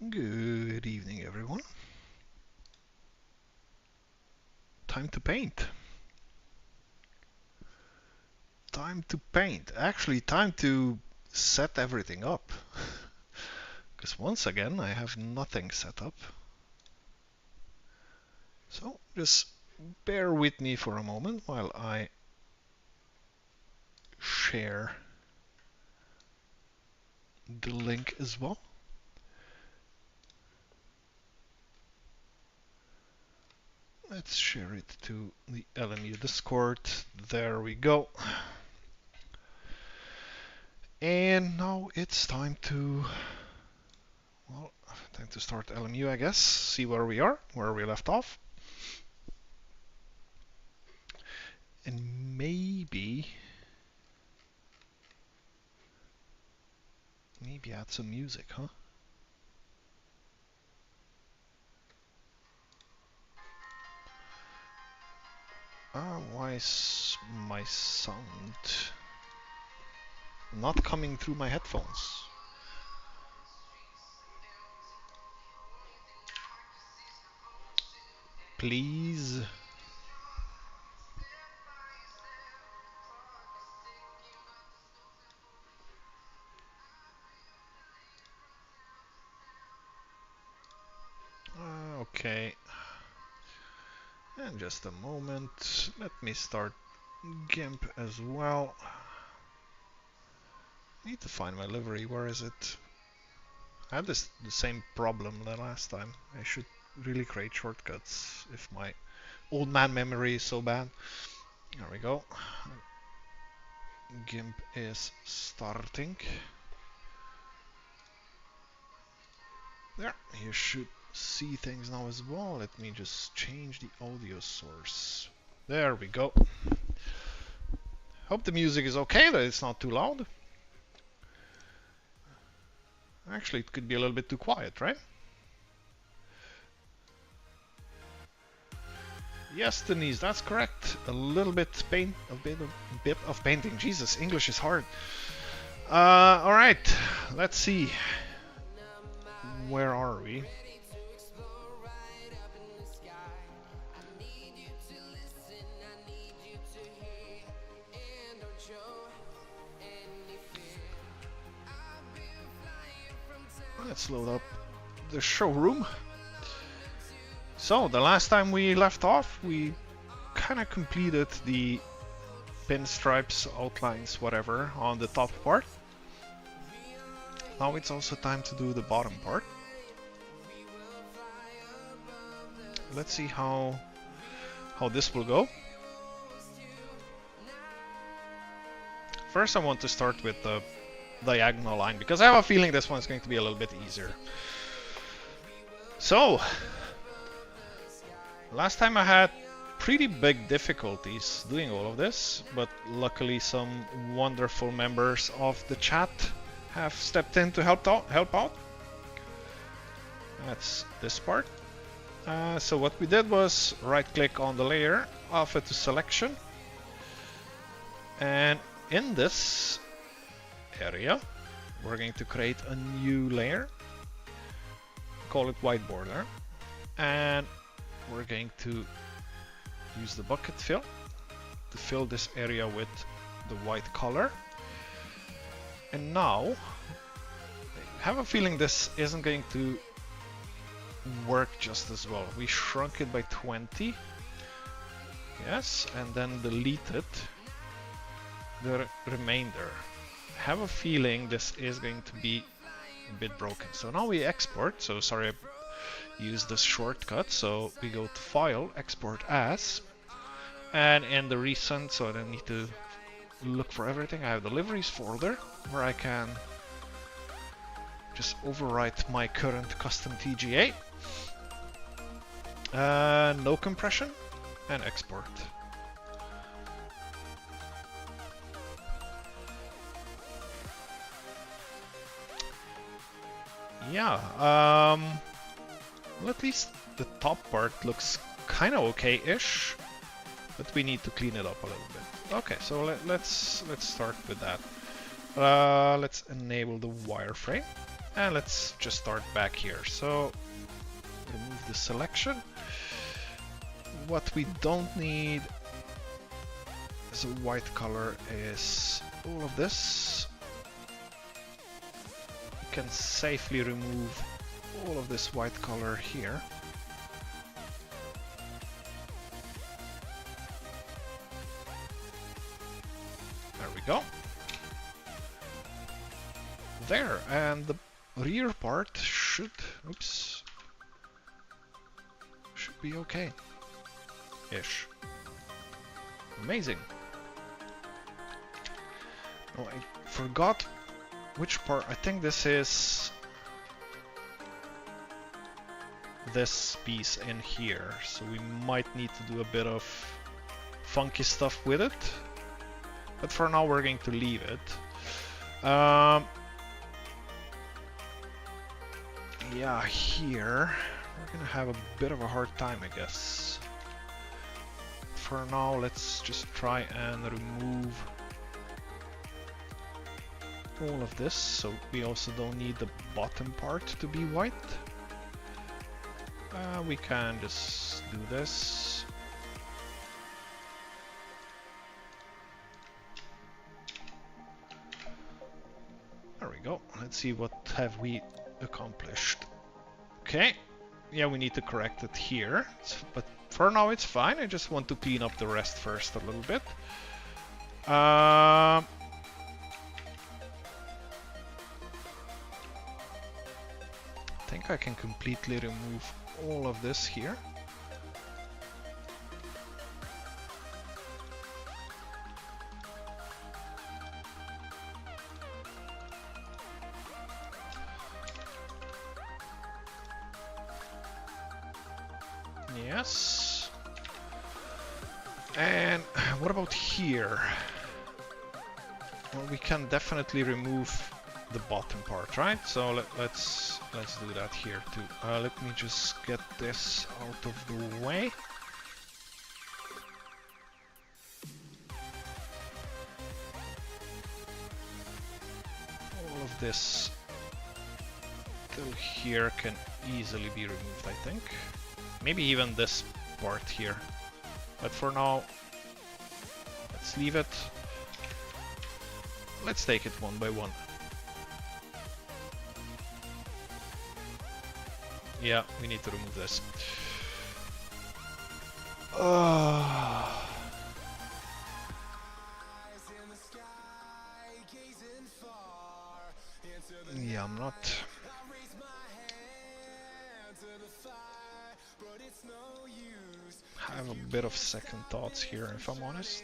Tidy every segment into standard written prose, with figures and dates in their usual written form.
Good evening, everyone. Time to paint. Time to paint. Actually, time to set everything up. Because once again, I have nothing set up. So just bear with me for a moment while I share the link as well. Let's share it to the LMU Discord. There we go. And now it's time to, well, time to start LMU, I guess. See where we are, where we left off. And maybe add some music, huh? Why is my sound not coming through my headphones? Please. Okay. And just a moment. Let me start GIMP as well. I need to find my livery. Where is it? I had the same problem the last time. I should really create shortcuts if my old man memory is so bad. There we go. GIMP is starting. There, you should see things now as well. Let me just change the audio source. There we go. Hope the music is okay, that it's not too loud. Actually, it could be a little bit too quiet, right? Yes, Denise, that's correct. A little bit a bit of painting. Jesus, English is hard. All right, let's see. Where are we? Let's load up the showroom. So the last time we left off, we kind of completed the pinstripes, outlines, whatever, on the top part. Now it's also time to do the bottom part. Let's see how this will go. First, I want to start with the diagonal line because I have a feeling this one's going to be a little bit easier. So, last time I had pretty big difficulties doing all of this, but luckily some wonderful members of the chat have stepped in to help out. That's this part. So what we did was right click on the layer, off it to selection, and in this area we're going to create a new layer, call it white border, and we're going to use the bucket fill to fill this area with the white color. And now I have a feeling this isn't going to work just as well. We shrunk it by 20, yes, and then deleted the remainder. I have a feeling this is going to be a bit broken. So now we export. So sorry, I used this shortcut. So we go to File, Export As, and in the recent, so I don't need to look for everything. I have the liveries folder where I can just overwrite my current custom TGA, no compression, and export. Yeah, well, at least the top part looks kind of okay-ish, but we need to clean it up a little bit. Okay, so let's start with that. Let's enable the wireframe, And let's just start back here. So remove the selection. What we don't need as a white color is all of this. You can safely remove all of this white color here. There we go. There, and the rear part should be okay ish. Amazing. Oh, I forgot which part. I think this is this piece in here, so we might need to do a bit of funky stuff with it, but for now we're going to leave it. Yeah, here we're gonna have a bit of a hard time, I guess. For now, let's just try and remove all of this, so we also don't need the bottom part to be white. We can just do this. There we go. Let's see what have we accomplished. Okay. Yeah, we need to correct it here, but for now it's fine. I just want to clean up the rest first a little bit. I think I can completely remove all of this here. Yes. And what about here? Well, we can definitely remove the bottom part, right? So let's do that here too. Let me just get this out of the way. All of this till here can easily be removed, I think. Maybe even this part here. But for now, let's leave it. Let's take it one by one. Yeah, we need to remove this. Yeah, I'm not... I have a bit of second thoughts here, if I'm honest.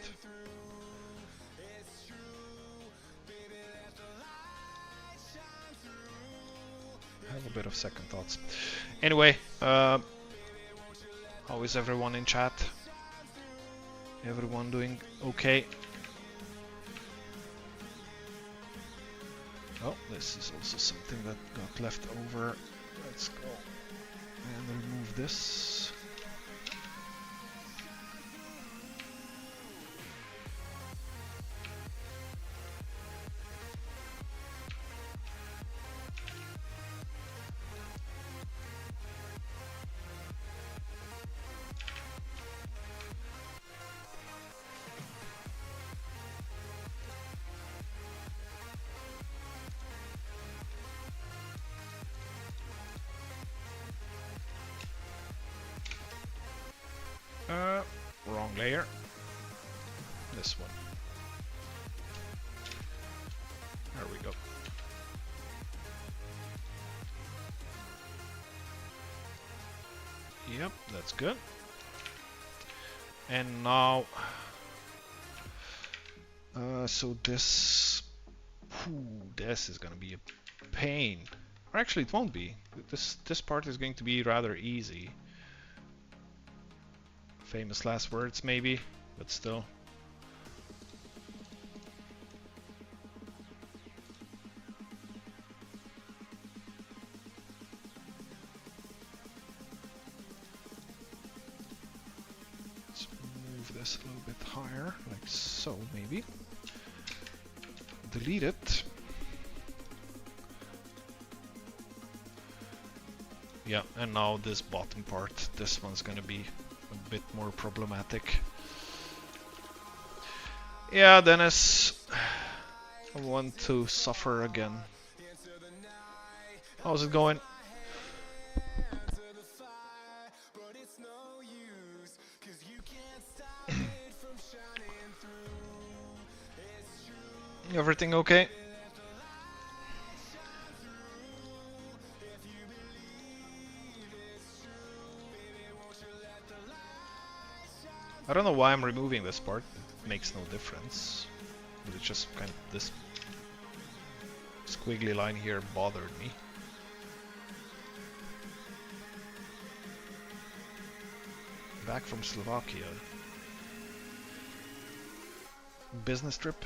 Have a bit of second thoughts. Anyway, how is everyone in chat? Everyone doing okay? Oh, this is also something that got left over. Let's go and remove this. Wrong layer. This one. There we go. Yep, that's good. And now, so this is gonna be a pain. Or actually, it won't be. This part is going to be rather easy. Famous last words, maybe, but still. Let's move this a little bit higher, like so, maybe. Delete it. Yeah, and now this bottom part, this one's gonna be a bit more problematic. Yeah, Dennis, I want to suffer again. How's it going? Everything okay? I don't know why I'm removing this part. It makes no difference. But it's just kind of this squiggly line here bothered me. Back from Slovakia. Business trip.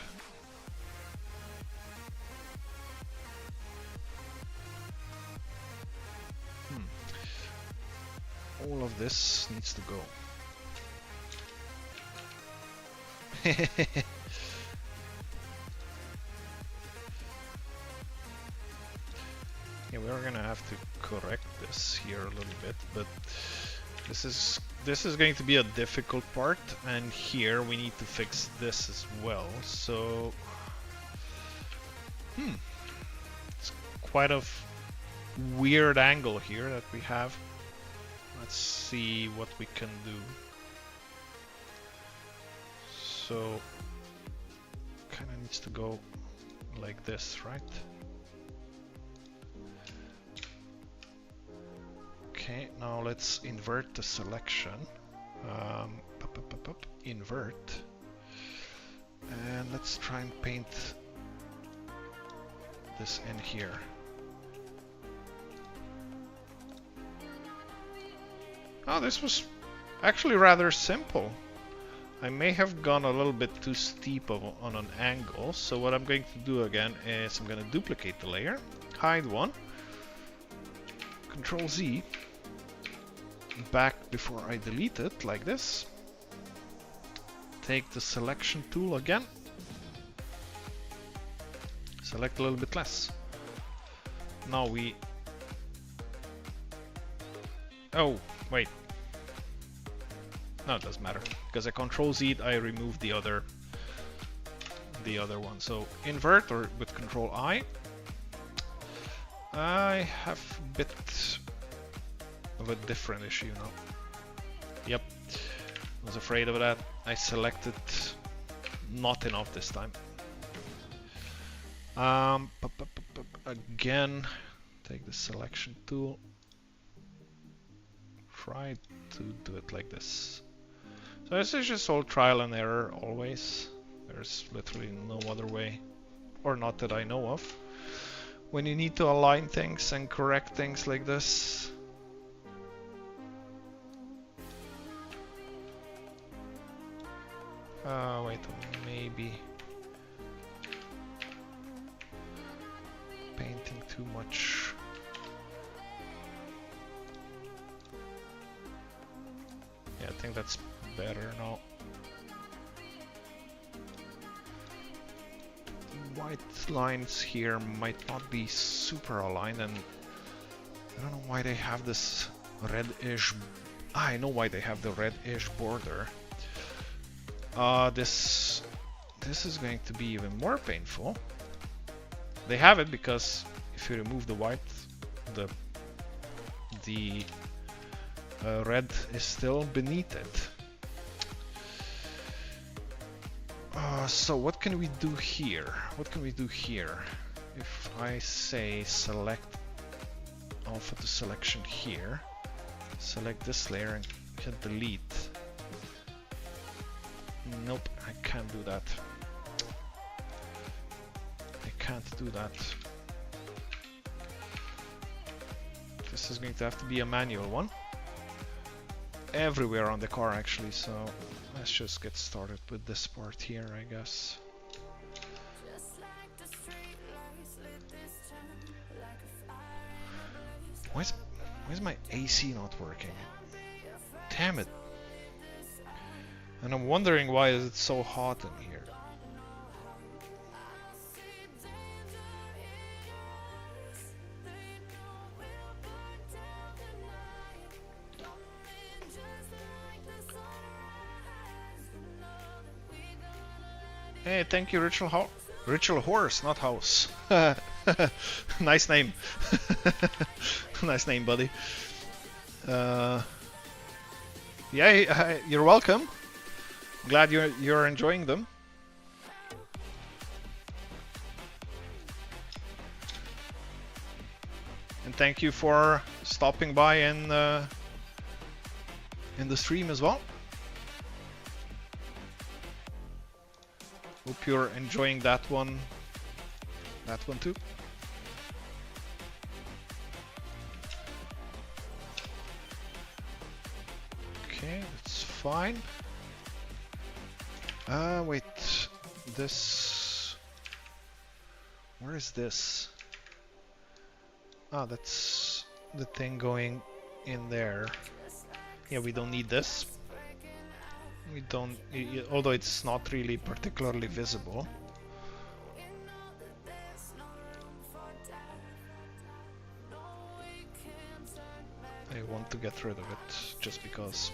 All of this needs to go. Yeah, we're gonna have to correct this here a little bit, but this is going to be a difficult part, and here we need to fix this as well. So, it's quite a weird angle here that we have. Let's see what we can do. So, kind of needs to go like this, right? Okay, now let's invert the selection. Invert. And let's try and paint this in here. Oh, this was actually rather simple. I may have gone a little bit too steep on an angle, so what I'm going to do again is I'm going to duplicate the layer, hide one, Control Z, back before I delete it, like this. Take the selection tool again, select a little bit less. Now we... Oh, wait. No, it doesn't matter, because I Control Z, I remove the other one. So invert, or with Control I. I have a bit of a different issue now. Yep, I was afraid of that. I selected not enough this time. Again, take the selection tool. Try to do it like this. So this is just all trial and error always. There's literally no other way, or not that I know of, when you need to align things and correct things like this. Wait, maybe painting too much. Yeah, I think that's better now. White lines here might not be super aligned, and I don't know why they have this reddish... I know why they have the reddish border. This is going to be even more painful. They have it because if you remove the white, the red is still beneath it. So what can we do here? What can we do here? If I say select alpha to selection here, select this layer and hit delete. Nope, I can't do that. I can't do that. This is going to have to be a manual one. Everywhere on the car actually, so let's just get started with this part here, I guess. Why is my AC not working? Damn it. And I'm wondering why is it so hot in here. Hey, thank you, Ritual Horse, not House. Nice name. Nice name, buddy. Yeah, you're welcome. Glad you're enjoying them. And thank you for stopping by in the stream as well. Hope you're enjoying that one too. Okay, that's fine. Wait, this... Where is this? Ah, that's the thing going in there. Yeah, we don't need this. We don't, although it's not really particularly visible. I want to get rid of it just because.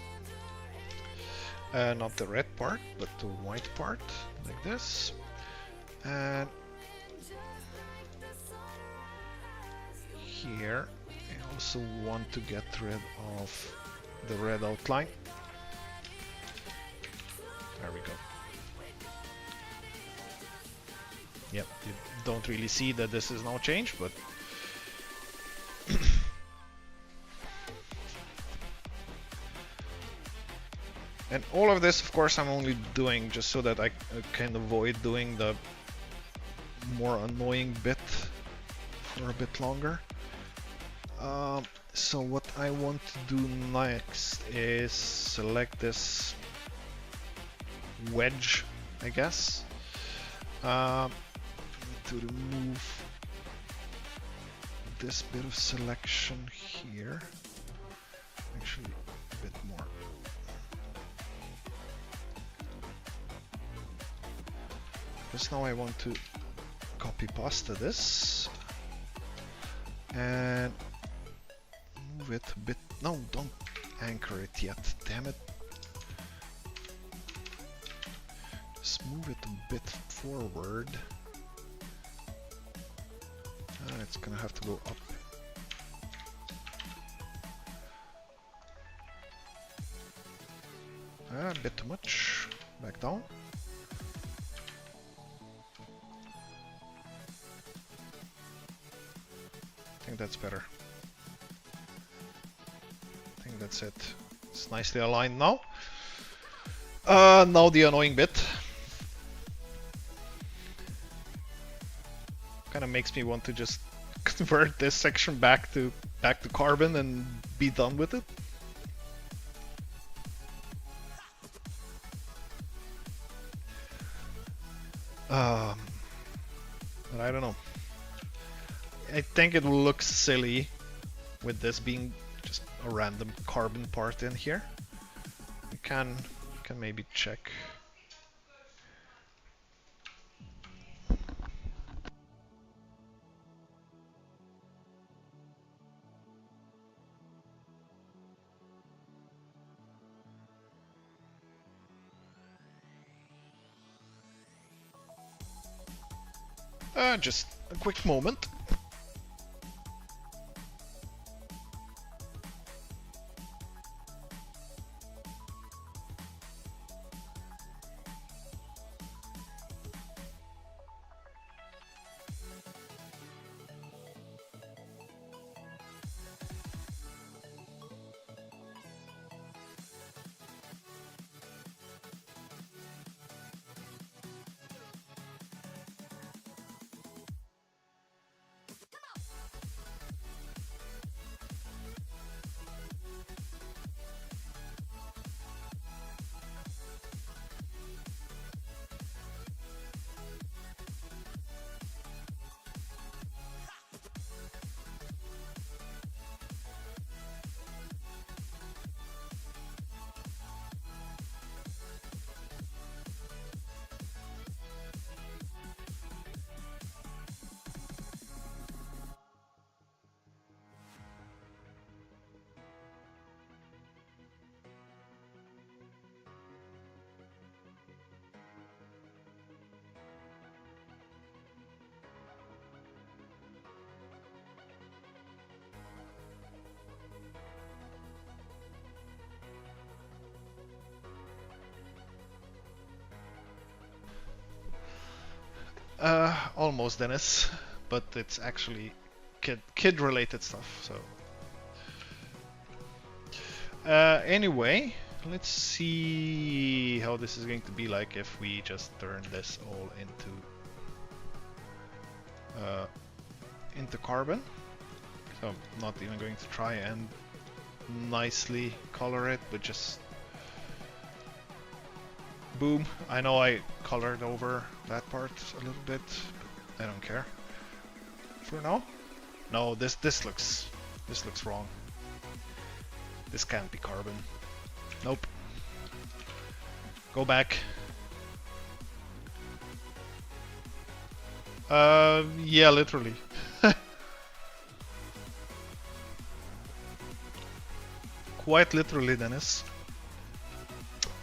Not the red part, but the white part, like this. And here, I also want to get rid of the red outline. There we go. Yep, you don't really see that this is now changed, but and all of this, of course, I'm only doing just so that I can avoid doing the more annoying bit for a bit longer. So what I want to do next is select this wedge, I guess. To remove this bit of selection here. Actually, a bit more. Because now I want to copy pasta this and move it a bit. No, don't anchor it yet, damn it. Just move it a bit forward. It's gonna have to go up. A bit too much. Back down. I think that's better. I think that's it. It's nicely aligned now. Now the annoying bit. Kind of makes me want to just convert this section back to carbon and be done with it. But I don't know. I think it will look silly with this being just a random carbon part in here. You can maybe check. Just a quick moment. Almost Dennis, but it's actually kid related stuff. So anyway, let's see how this is going to be like if we just turn this all into carbon. So I'm not even going to try and nicely color it, but just boom. I know I colored over that part a little bit, but I don't care for now. No, this looks wrong. This can't be carbon. Nope. Go back. Yeah, literally. Quite literally, Dennis.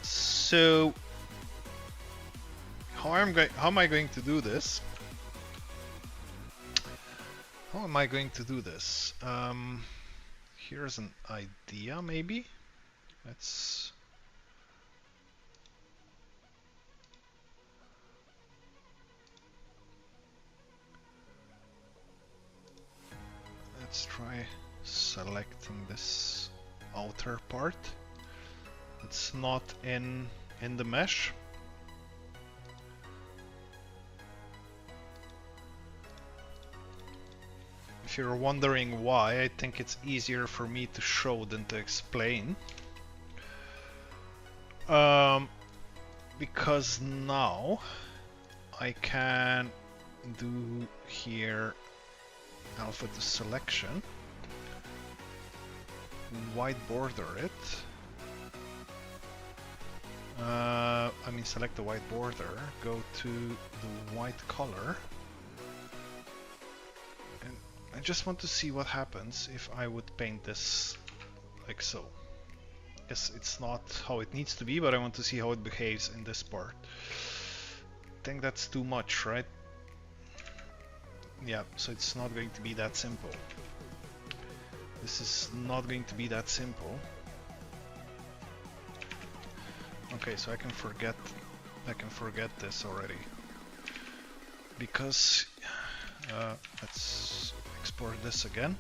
So how am I going to do this? How am I going to do this? Here's an idea, maybe. Let's try selecting this outer part. It's not in the mesh. If you're wondering why, I think it's easier for me to show than to explain. Because now I can do here alpha to selection, white border it. I mean, select the white border, go to the white color, and I just want to see what happens if I would paint this like so. Yes, it's not how it needs to be, but I want to see how it behaves in this part. I think that's too much, right? Yeah, so it's not going to be that simple. This is not going to be that simple. Okay, so I can forget this already. Because let's export this again.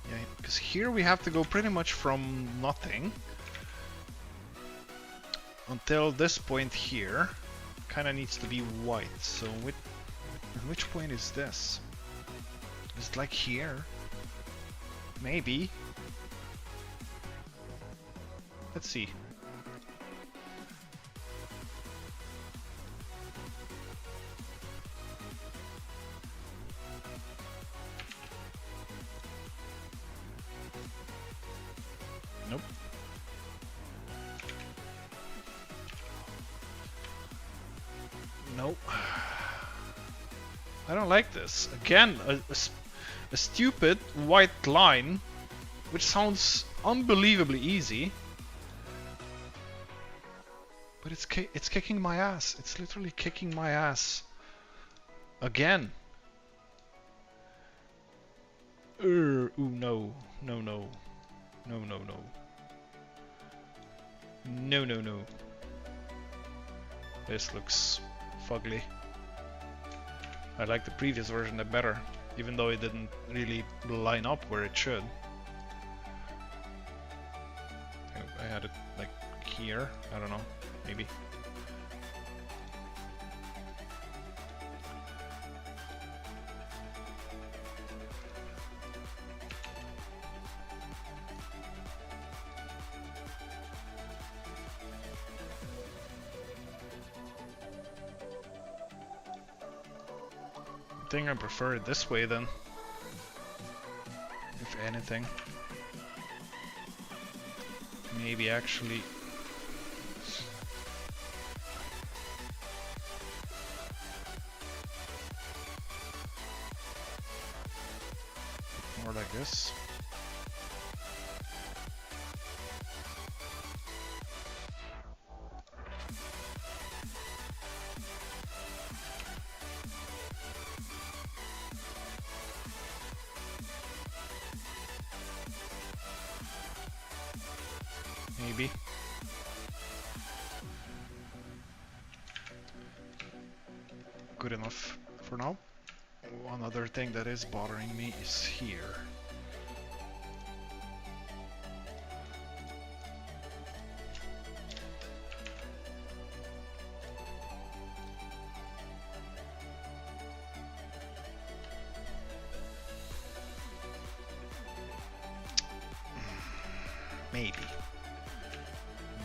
Yeah, because here we have to go pretty much from nothing until this point here. Kind of needs to be white. So which point is this? Is it like here? Maybe. Let's see. Nope. Nope. I don't like this. Again, a stupid white line, which sounds unbelievably easy, but it's kicking my ass. It's literally kicking my ass again. Ooh, no, no, no, no, no, no, no, no, no. This looks fugly. I like the previous version better, even though it didn't really line up where it should. I had it like here, I don't know, maybe. I think I prefer it this way then, if anything. Maybe actually more like this. Maybe. good enough for now. One other thing that is bothering me is here.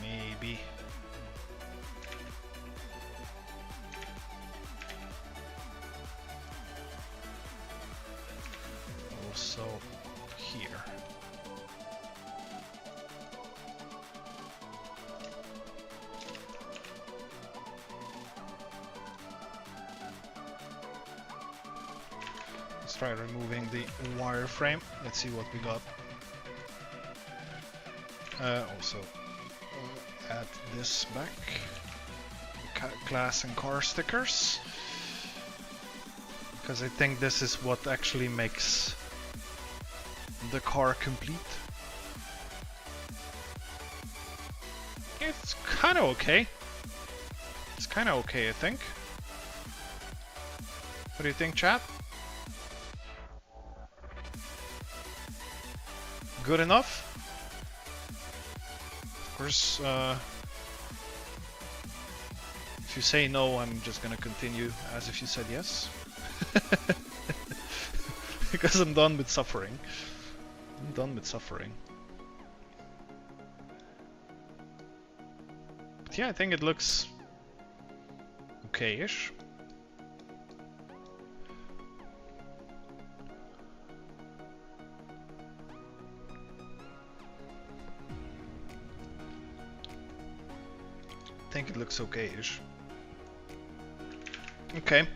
Maybe. Also here. Let's try removing the wireframe. Let's see what we got. Also add this back, class and car stickers, because I think this is what actually makes the car complete. It's kind of okay. It's kind of okay, I think. What do you think, chat? Good enough? Of course, if you say no, I'm just gonna continue as if you said yes. Because I'm done with suffering. I'm done with suffering. But yeah, I think it looks okay-ish. I think it looks okay-ish. Okay.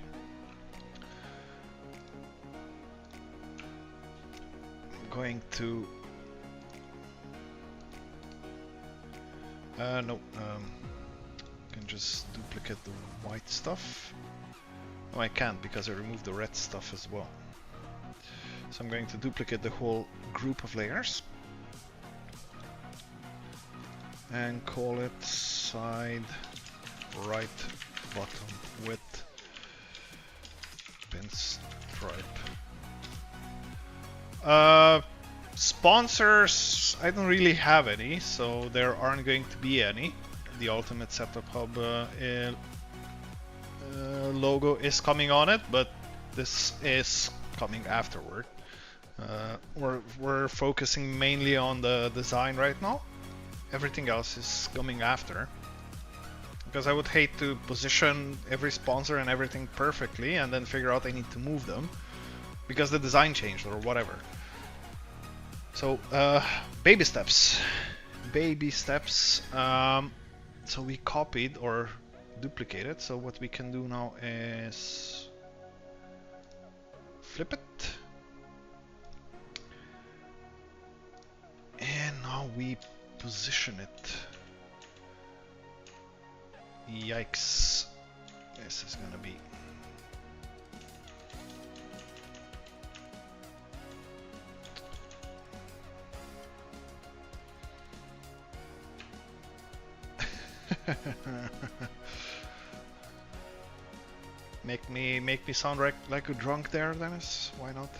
I'm going to... no. Can just duplicate the white stuff. No, I can't because I removed the red stuff as well. So I'm going to duplicate the whole group of layers. And call it side right bottom width pinstripe. Sponsors, I don't really have any, so there aren't going to be any. The Ultimate Setup Hub logo is coming on it, but this is coming afterward. We're focusing mainly on the design right now. Everything else is coming after. Because I would hate to position every sponsor and everything perfectly and then figure out I need to move them because the design changed or whatever. So, baby steps. Baby steps. So we copied or duplicated. So what we can do now is flip it. And now we position it. Yikes. This is gonna be... Make me sound like a drunk there, Dennis. Why not?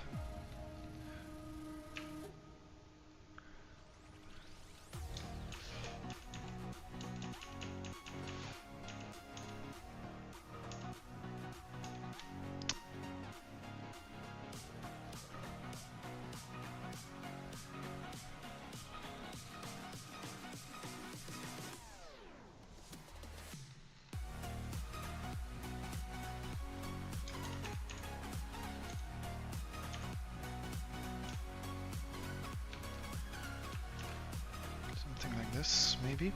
This, maybe?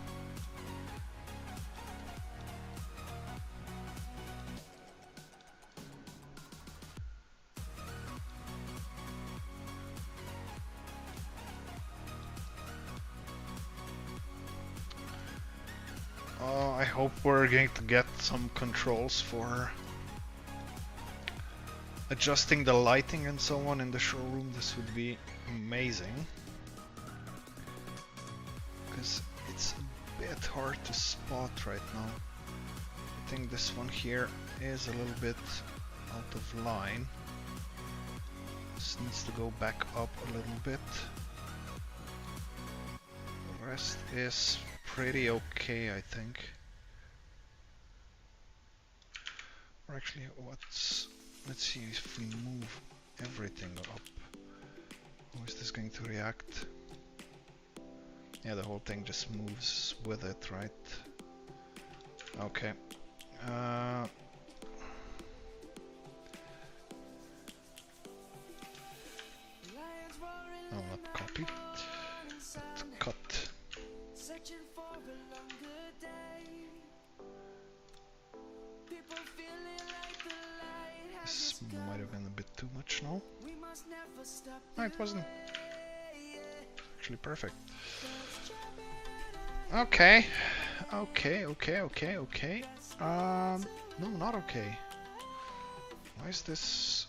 I hope we're going to get some controls for adjusting the lighting and so on in the showroom. This would be amazing. Because it's a bit hard to spot right now. think this one here is a little bit out of line. This needs to go back up a little bit. The rest is pretty okay, I think. Or actually, let's see if we move everything up. How is this going to react? Yeah, the whole thing just moves with it, right? Okay. No, not copy, but cut. This might have been a bit too much now. No, it wasn't. Actually perfect. Okay. Okay. No, not okay. Why is this?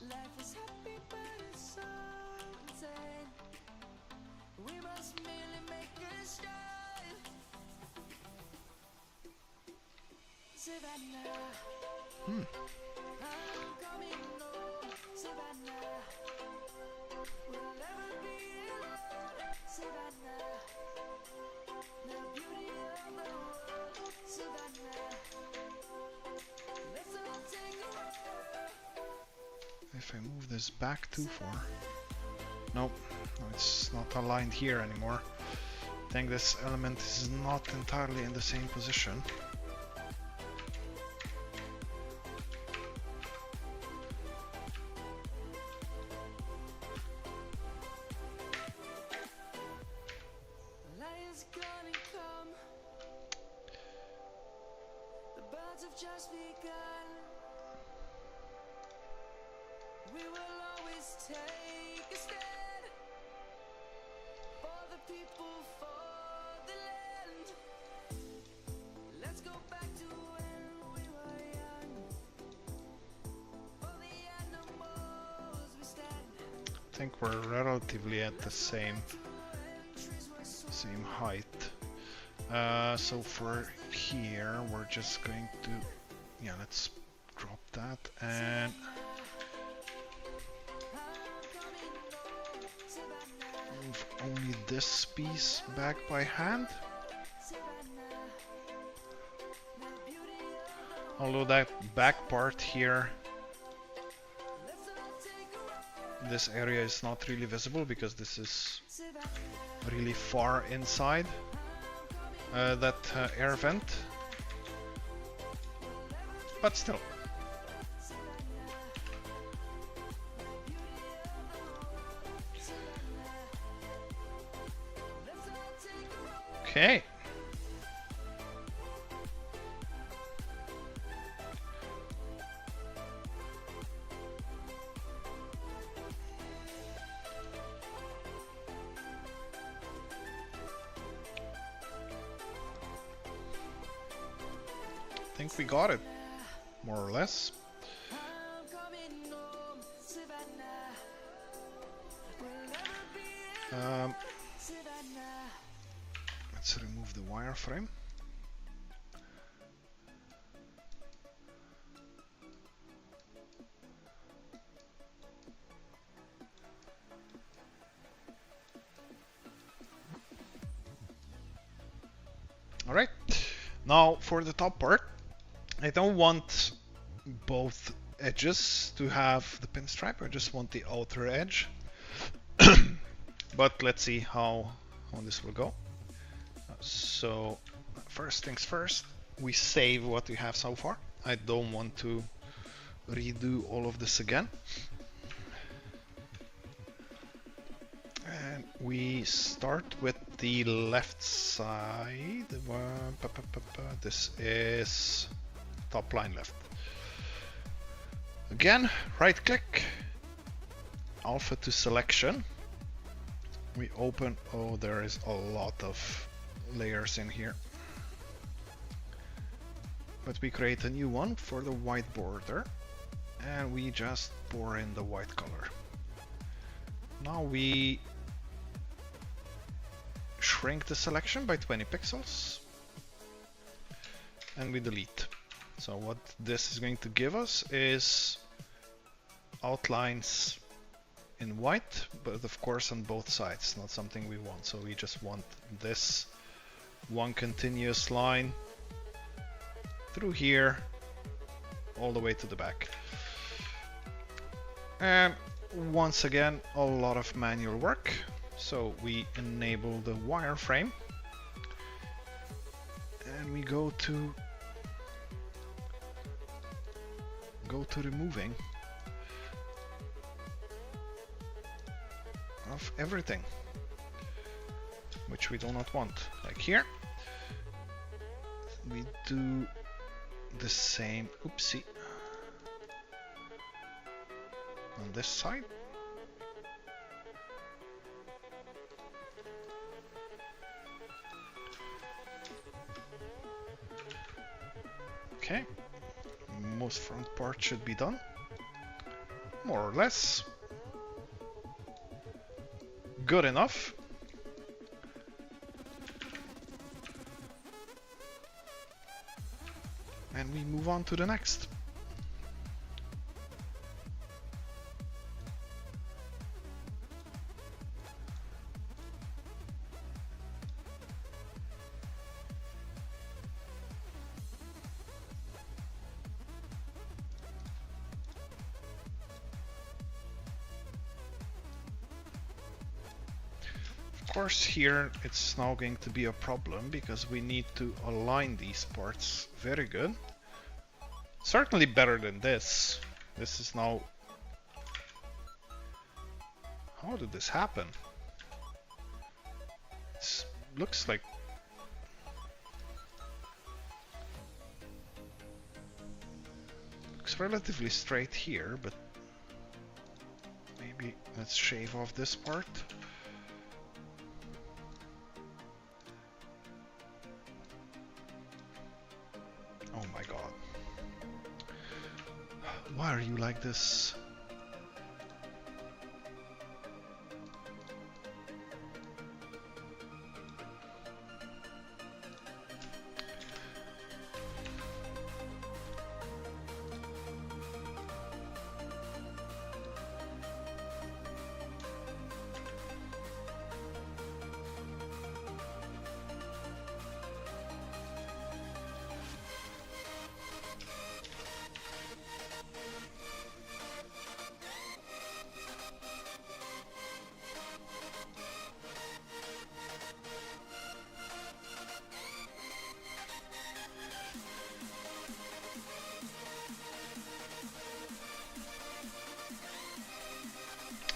If I move this back too far. Nope, no, it's not aligned here anymore. I think this element is not entirely in the same position. I think we're relatively at the same height. So for here, we're just going to, yeah, let's drop that and move only this piece back by hand. Although that back part here, this area is not really visible because this is really far inside that air vent, but still. Okay. I think we got it, more or less. Let's remove the wireframe. All right, now for the top part, I don't want both edges to have the pinstripe, I just want the outer edge. But let's see how this will go. So first things first, we save what we have so far. I don't want to redo all of this again. And we start with the left side. This is top line left. Again, right click, alpha to selection. We open, oh, there is a lot of layers in here. But we create a new one for the white border and we just pour in the white color. Now we shrink the selection by 20 pixels and we delete. So what this is going to give us is outlines in white, but of course on both sides, not something we want. So we just want this one continuous line through here all the way to the back. And once again, a lot of manual work. So we enable the wireframe and we go to removing of everything which we do not want. Like here, we do the same, oopsie, on this side. Okay, most front part should be done, more or less. Good enough. And we move on to the next. Of course, here it's now going to be a problem because we need to align these parts very good. Certainly better than this. This is now... How did this happen? It looks like... Looks relatively straight here, but maybe let's shave off this part. Oh my god. Why are you like this?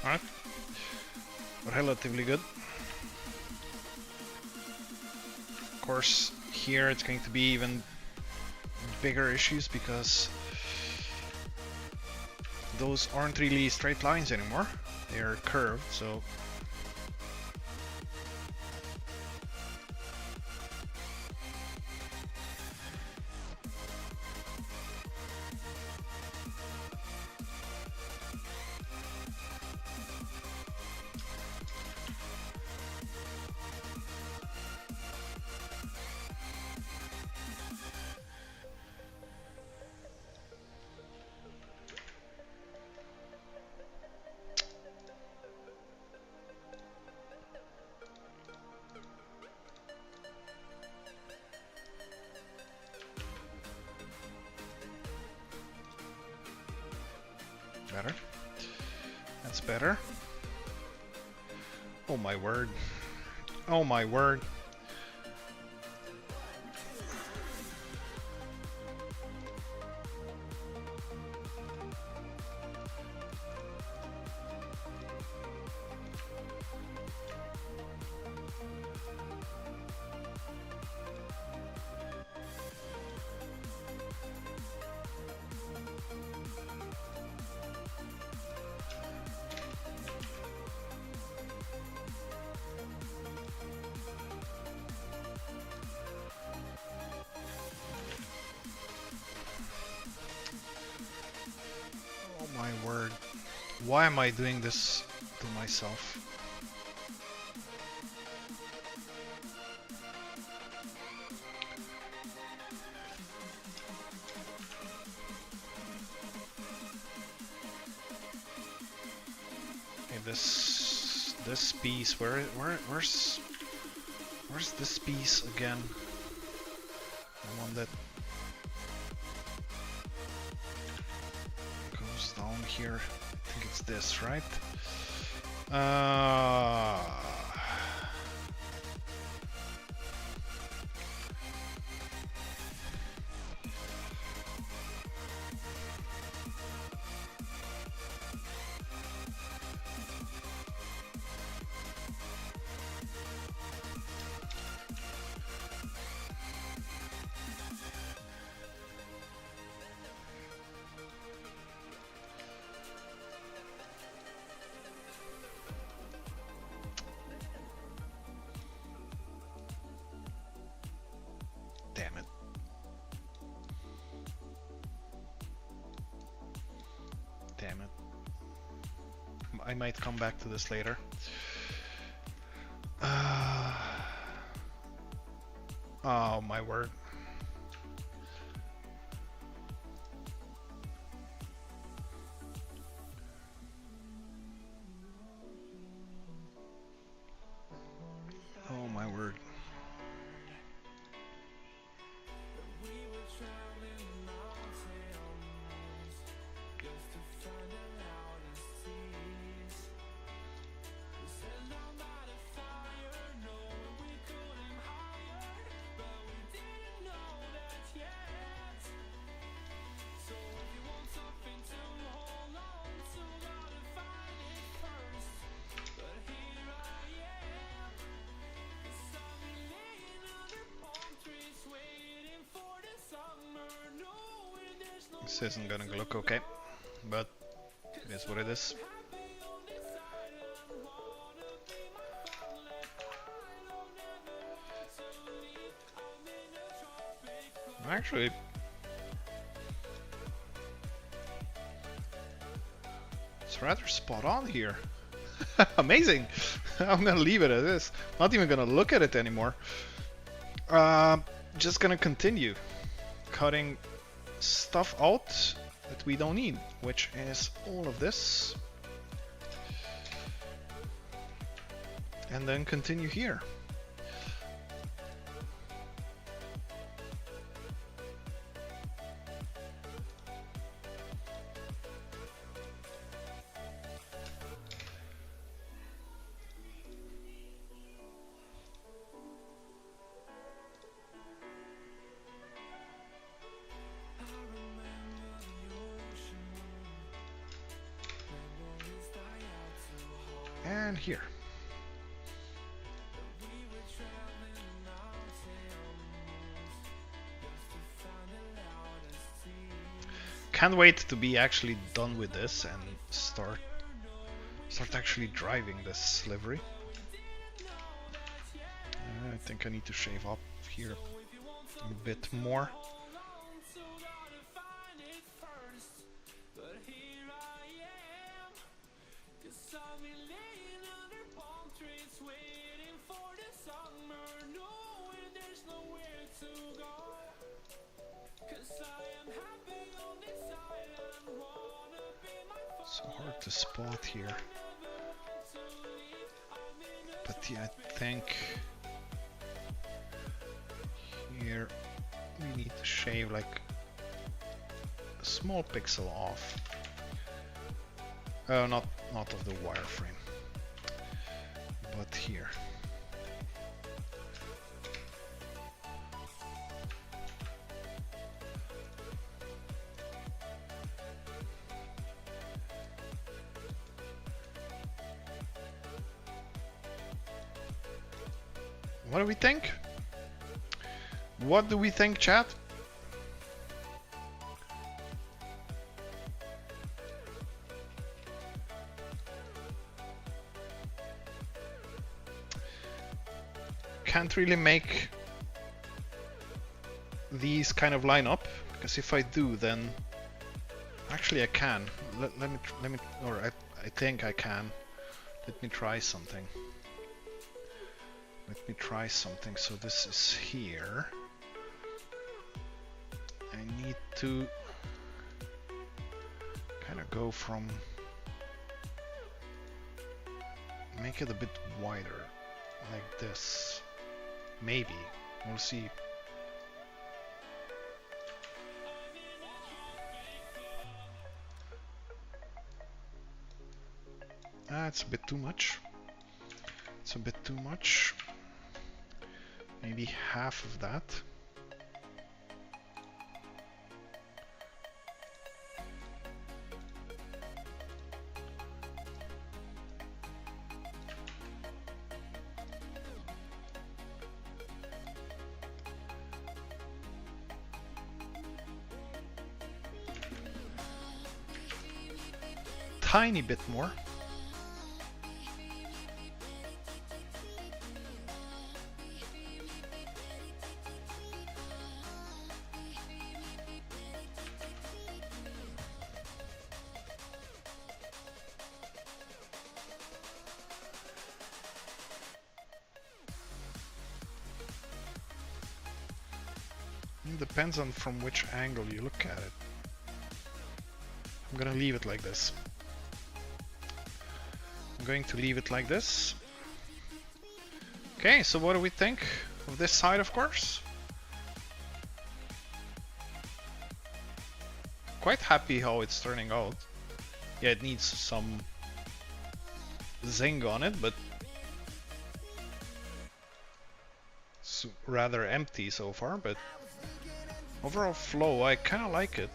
Alright, relatively good. Of course, here it's going to be even bigger issues because those aren't really straight lines anymore. They're curved, so better. That's better. Oh my word. Oh my word. My word. Why am I doing this to myself? this piece. Where's this piece again? The one that goes down here. I think it's this, right? Damn it. Damn it. I might come back to this later. Oh my word. Oh my word. This isn't gonna look okay, but it is what it is. Actually, it's rather spot on here. Amazing! I'm gonna leave it as is. Not even gonna look at it anymore. Just gonna continue cutting stuff out that we don't need, which is all of this, and then continue here. And here. Can't wait to be actually done with this and start actually driving this livery. I think I need to shave up here a bit more. So hard to spot here, but yeah, I think here we need to shave like a small pixel off. Not of the wireframe, but here. What do we think? What do we think, chat? Can't really make these kind of line up, because if I do, then actually I can. Let me, or I think I can. Let me try something. Let me try something. So this is here. I need to kind of go from make it a bit wider, like this. Maybe. We'll see. It's a bit too much. It's a bit too much. Maybe half of that. Tiny bit more. It depends on from which angle you look at it. I'm gonna leave it like this. I'm going to leave it like this. Okay, so what do we think of this side, of course? Quite happy how it's turning out. Yeah, it needs some zing on it, but it's rather empty so far, but overall flow, I kind of like it.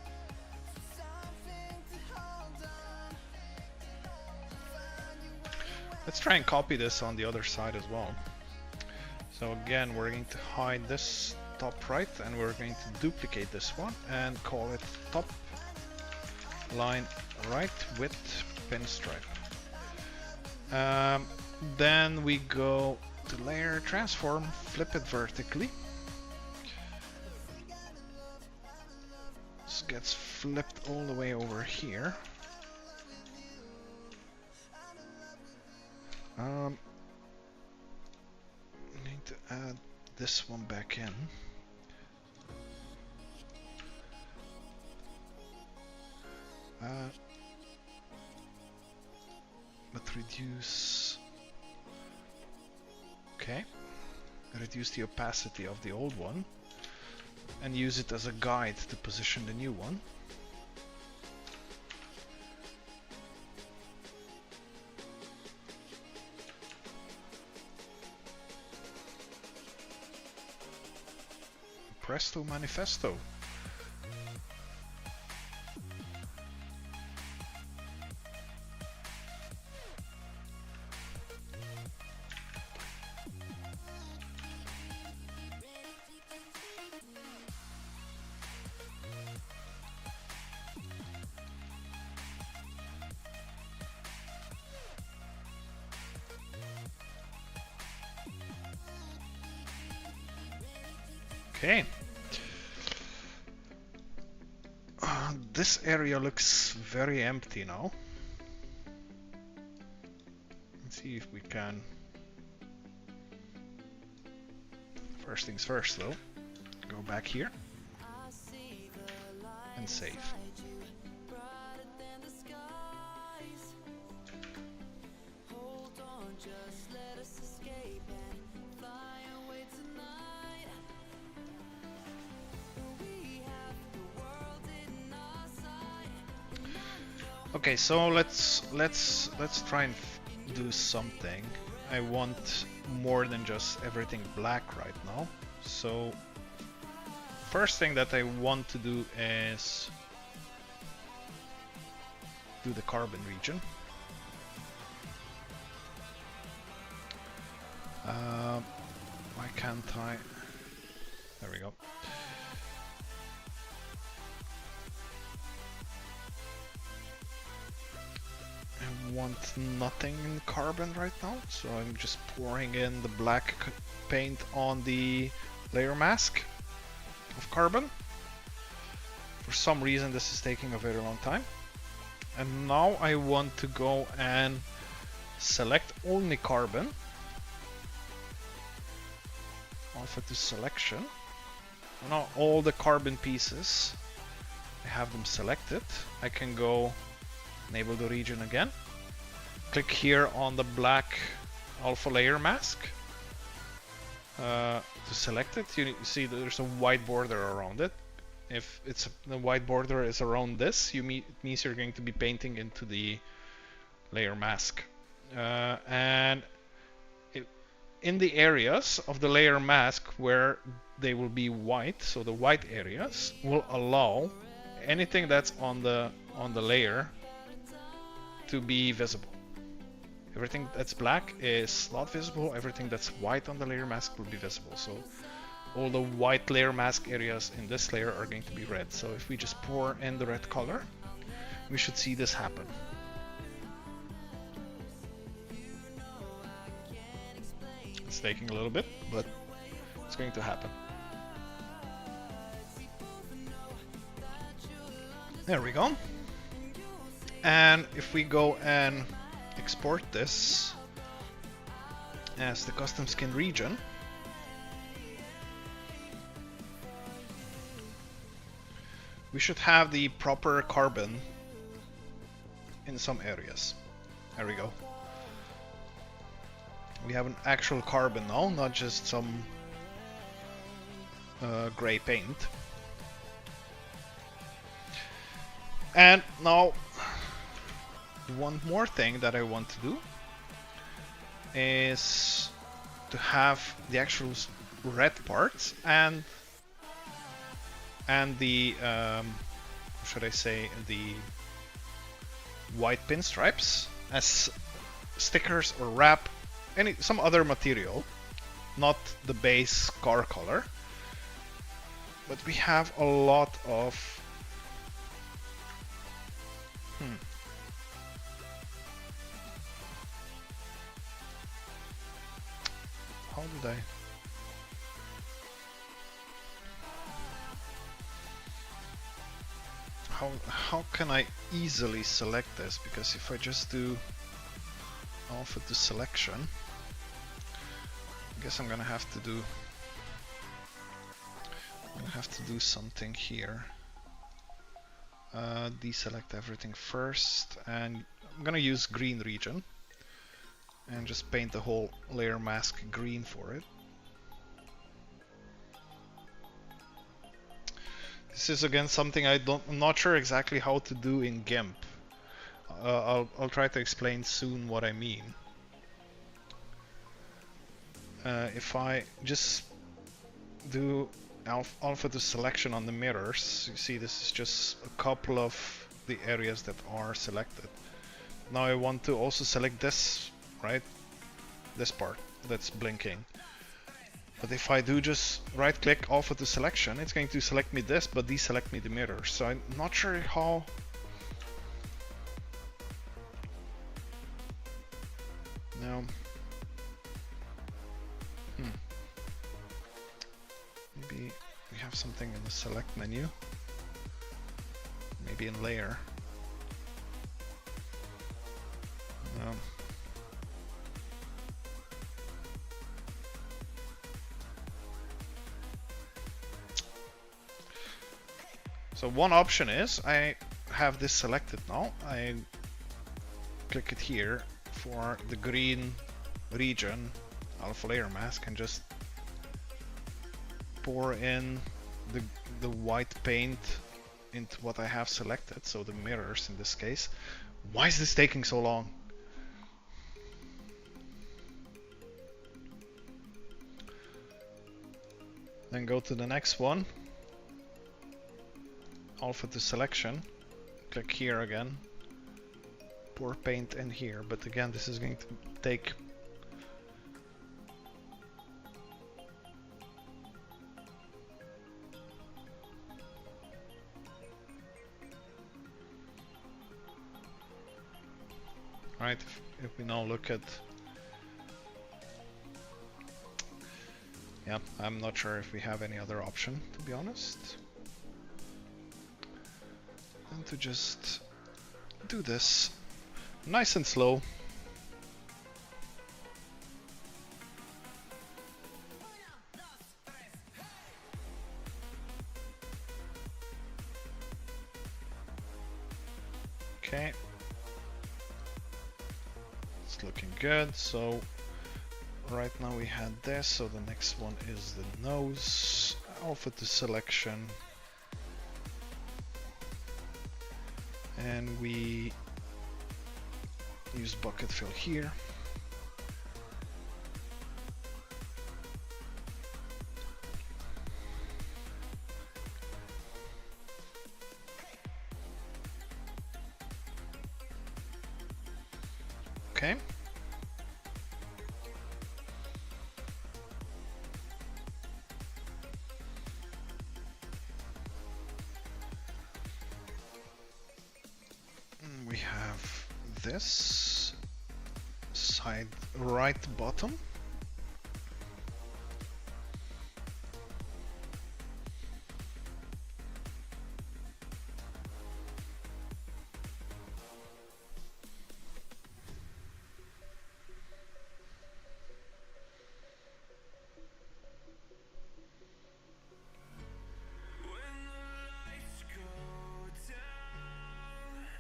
Let's try and copy this on the other side as well. So again, we're going to hide this top right, and we're going to duplicate this one and call it top line right with pinstripe. Then we go to layer transform, flip it vertically. This gets flipped all the way over here. I'm going to add this one back in. But reduce. Okay. Reduce the opacity of the old one and use it as a guide to position the new one. Presto manifesto. Okay. This area looks very empty now. Let's see if we can. First things first though, go back here and save. Okay, so let's try and do something. I want more than just everything black right now. So first thing that I want to do is do the carbon region. Why can't I? There we go. I want nothing in carbon right now, so I'm just pouring in the black paint on the layer mask of carbon. For some reason this is taking a very long time. And now I want to go and select only carbon. Alpha to selection. Now all the carbon pieces, I have them selected. I can go enable the region again. click here on the black alpha layer mask. To select it, you see there's a white border around it. If the white border is around this, it means you're going to be painting into the layer mask. And in the areas of the layer mask where they will be white, so the white areas will allow anything that's on the layer to be visible. Everything that's black is not visible. Everything that's white on the layer mask will be visible. So all the white layer mask areas in this layer are going to be red. So if we just pour in the red color, we should see this happen. It's taking a little bit, but it's going to happen. There we go. And if we go and export this as the custom skin region, we should have the proper carbon in some areas. There we go. We have an actual carbon now, not just some gray paint. And now, one more thing that I want to do is to have the actual red parts and the should I say, the white pinstripes as stickers or wrap, some other material, not the base car color. But we have a lot of how did I? How can I easily select this? Because if I just do alpha to selection, I guess I'm gonna have to do something here. Deselect everything first, and I'm gonna use green region and just paint the whole layer mask green for it. This is again something I'm not sure exactly how to do in GIMP. I'll try to explain soon what I mean. If I just do alpha to selection on the mirrors, you see this is just a couple of the areas that are selected. Now I want to also select this, right? This part that's blinking. But if I do just right click alpha to selection, it's going to select me this, but deselect me the mirror. So I'm not sure how. No. Maybe we have something in the select menu. Maybe in layer. No. So one option is, I have this selected now, I click it here for the green region alpha layer mask and just pour in the white paint into what I have selected, so the mirrors in this case. Why is this taking so long? Then go to the next one. Alpha to selection, click here again, pour paint in here, but again this is going to take right. If we now look at, yeah, I'm not sure if we have any other option, to be honest. And to just do this nice and slow. Okay. It's looking good. So right now we had this, so the next one is the nose. Alpha to selection. And we use bucket fill here. Okay. And we have this side right bottom.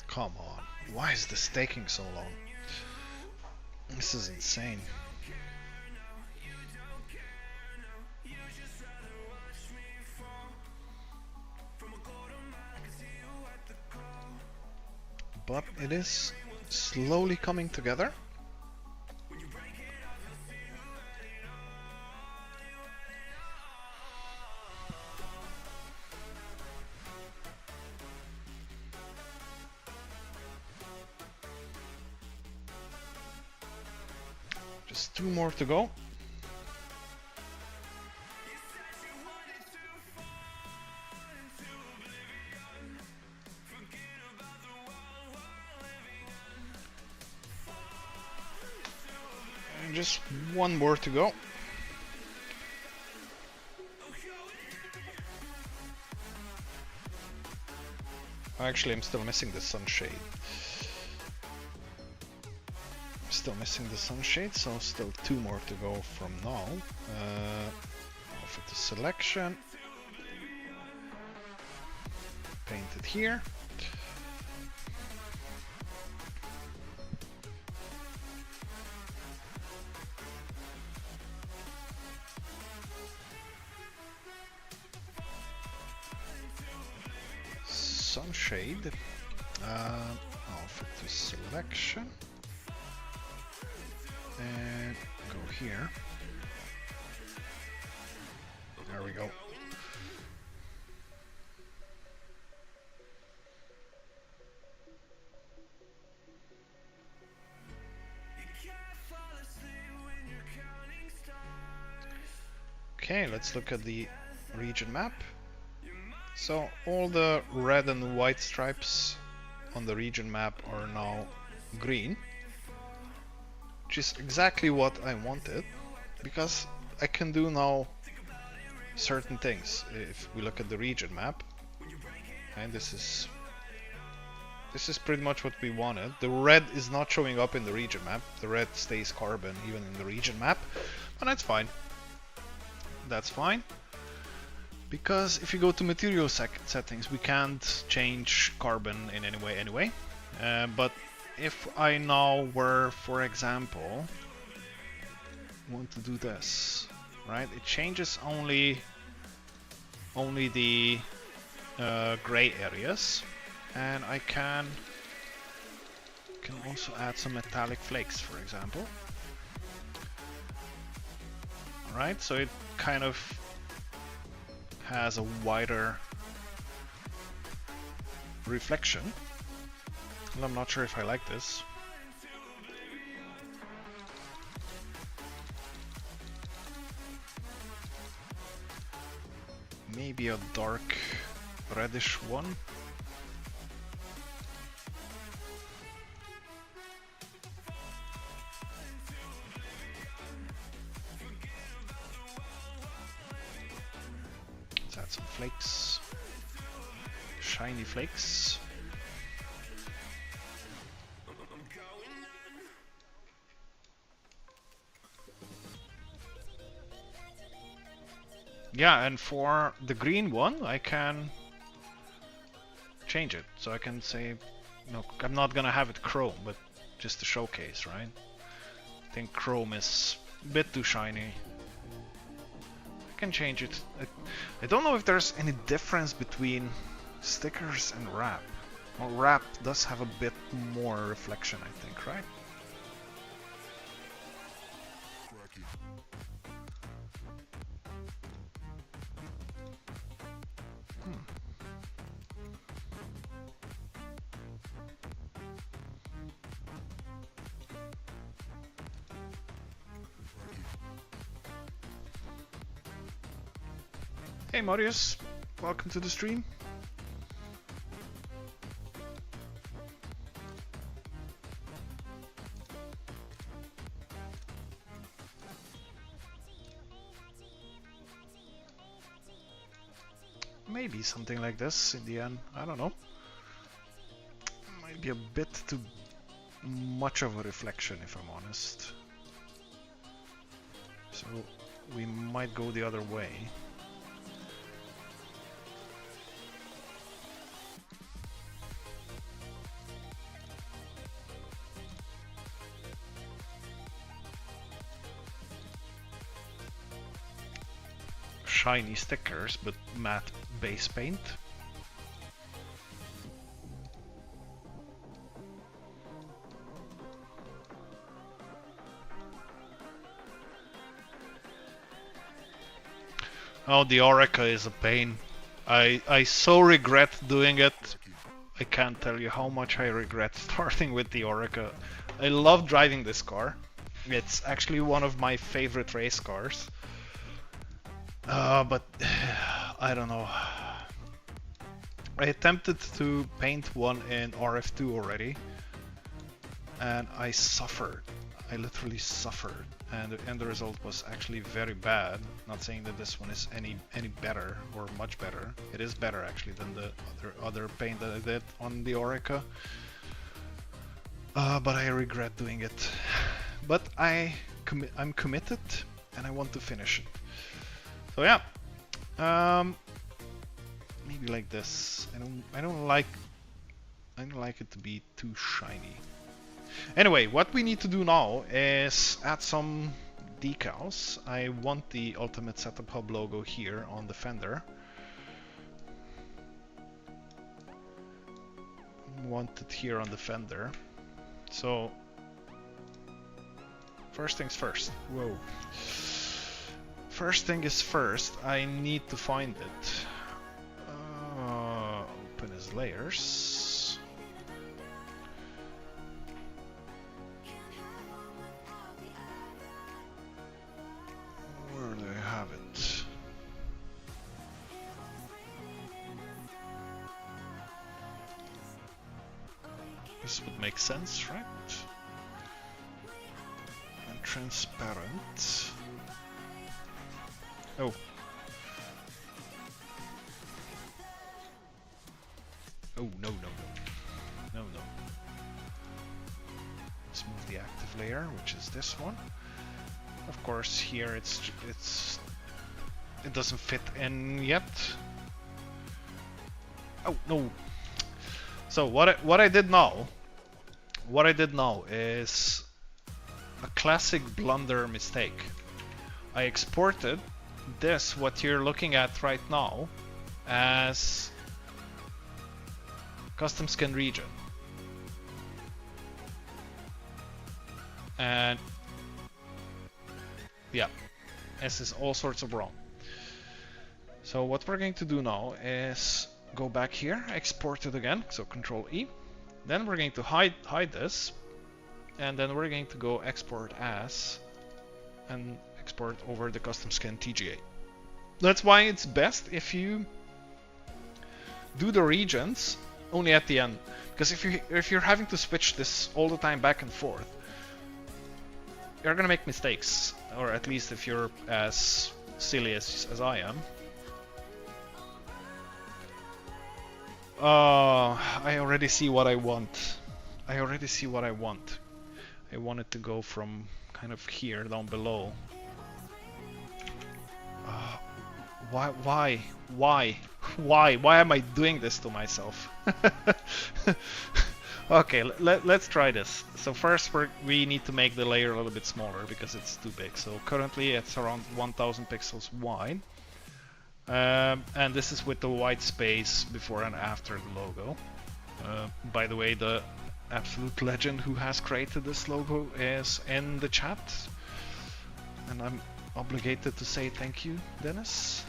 Come on, why is this taking so long? This is insane. But it is slowly coming together. Just 2 more to go. And just 1 more to go. Actually, I'm still missing the sunshade. Still missing the sunshade, so still 2 more to go from now. Off it to selection. Paint it here. Sunshade. Off it to selection. And go here. There we go. Okay, let's look at the region map. So all the red and white stripes on the region map are now green, which is exactly what I wanted, because I can do now certain things. If we look at the region map, and this is pretty much what we wanted. The red is not showing up in the region map. The red stays carbon even in the region map, but that's fine. That's fine, because if you go to material settings, we can't change carbon in any way anyway. But if I now were, for example, want to do this, right? It changes only the gray areas, and I can also add some metallic flakes, for example. All right, so it kind of has a wider reflection. Well, I'm not sure if I like this. Maybe a dark reddish one. Let's add some flakes. Shiny flakes. Yeah, and for the green one, I can change it. So I can say, no, I'm not gonna have it chrome, but just to showcase, right? I think chrome is a bit too shiny. I can change it. I don't know if there's any difference between stickers and wrap. Well, wrap does have a bit more reflection, I think, right? Hey Marius, welcome to the stream. Maybe something like this in the end, I don't know. Might be a bit too much of a reflection if I'm honest. So we might go the other way. Shiny stickers, but matte base paint. Oh, the Oreca is a pain. I so regret doing it. I can't tell you how much I regret starting with the Oreca. I love driving this car. It's actually one of my favorite race cars. But I don't know. I attempted to paint one in RF2 already, and I suffered. I literally suffered, and the end result was actually very bad. Not saying that this one is any better or much better. It is better actually than the other paint that I did on the Oreca. But I regret doing it. But I'm committed, and I want to finish it. So yeah, maybe like this. I don't like it to be too shiny. Anyway, what we need to do now is add some decals. I want the Ultimate Setup Hub logo here on the fender. I want it here on the fender. So first things first. Whoa. First thing is first, I need to find it. Open as layers. Where do I have it? This would make sense, right? And transparent. Oh. Oh, no. No. Let's move the active layer, which is this one. Of course, here it doesn't fit in yet. Oh, no. So what I did now is a classic blunder mistake. I exported this, what you're looking at right now, as custom skin region, and yeah, this is all sorts of wrong. So what we're going to do now is go back here, export it again, so Control E, then we're going to hide this, and then we're going to go export as and export over the custom skin TGA. That's why it's best if you do the regions only at the end, because if you're having to switch this all the time back and forth, you're gonna make mistakes, or at least if you're as silly as I am. I already see what I want. I want it to go from kind of here down below. Why am I doing this to myself? Okay, let's try this. So first we need to make the layer a little bit smaller because it's too big. So currently it's around 1000 pixels wide. And this is with the white space before and after the logo. By the way, the absolute legend who has created this logo is in the chat. And I'm obligated to say thank you, Dennis.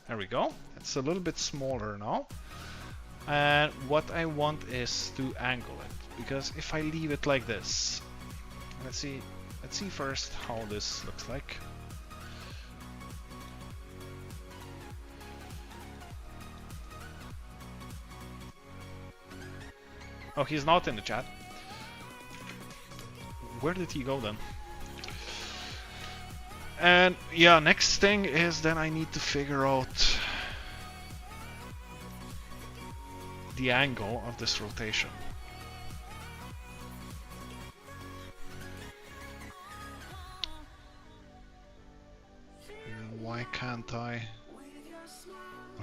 There we go. It's a little bit smaller now. And what I want is to angle it, because if I leave it like this, let's see first how this looks like. Oh, he's not in the chat. Where did he go then? And yeah, next thing is then I need to figure out the angle of this rotation. Why can't I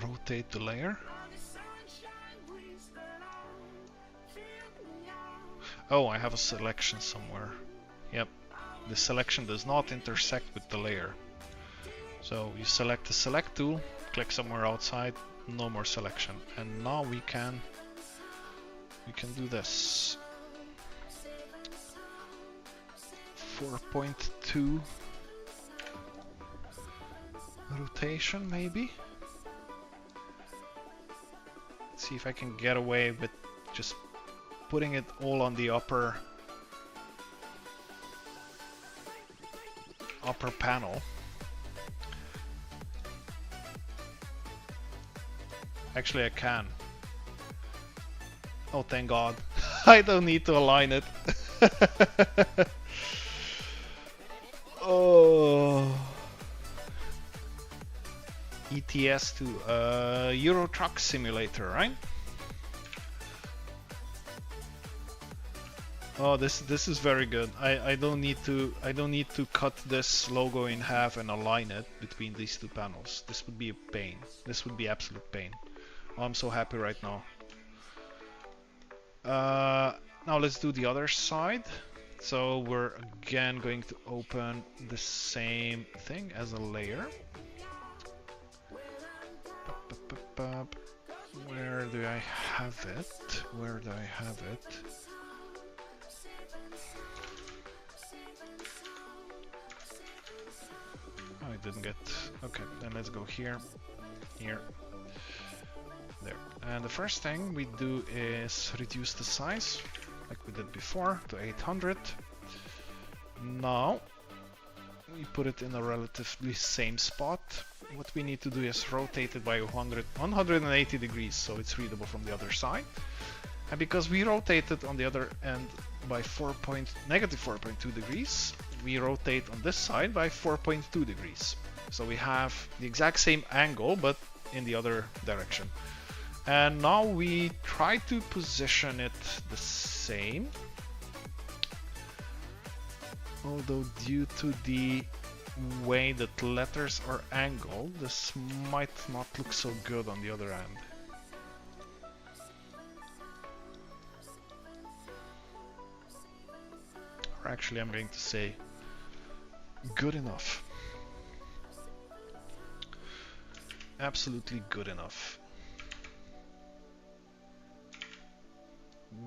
rotate the layer? Oh, I have a selection somewhere. Yep, the selection does not intersect with the layer. So you select the select tool, click somewhere outside, no more selection, and now we can do this. 4.2 rotation maybe. Let's see if I can get away with just putting it all on the upper panel. Actually, I can. Oh, thank God. I don't need to align it. Oh. ETS to Euro Truck Simulator, right? Oh, this is very good. I don't need to cut this logo in half and align it between these two panels. This would be a pain. This would be absolute pain. Oh, I'm so happy right now. Now let's do the other side. So we're again going to open the same thing as a layer. Where do I have it? Where do I have it? Oh, I didn't get... Okay, then let's go here, here, there. And the first thing we do is reduce the size, like we did before, to 800. Now, we put it in a relatively same spot. What we need to do is rotate it by 180 degrees, so it's readable from the other side. And because we rotated on the other end by negative 4.2 degrees, we rotate on this side by 4.2 degrees. So we have the exact same angle, but in the other direction. And now we try to position it the same. Although due to the way that letters are angled, this might not look so good on the other end. Or actually, I'm going to say good enough. Absolutely good enough.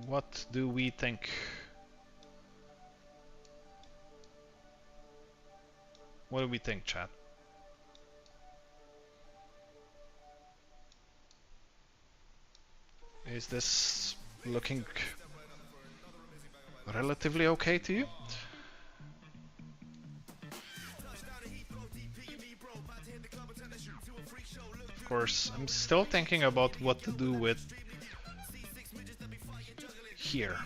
What do we think? What do we think, chat? Is this looking relatively okay to you? Of course, I'm still thinking about what to do with here.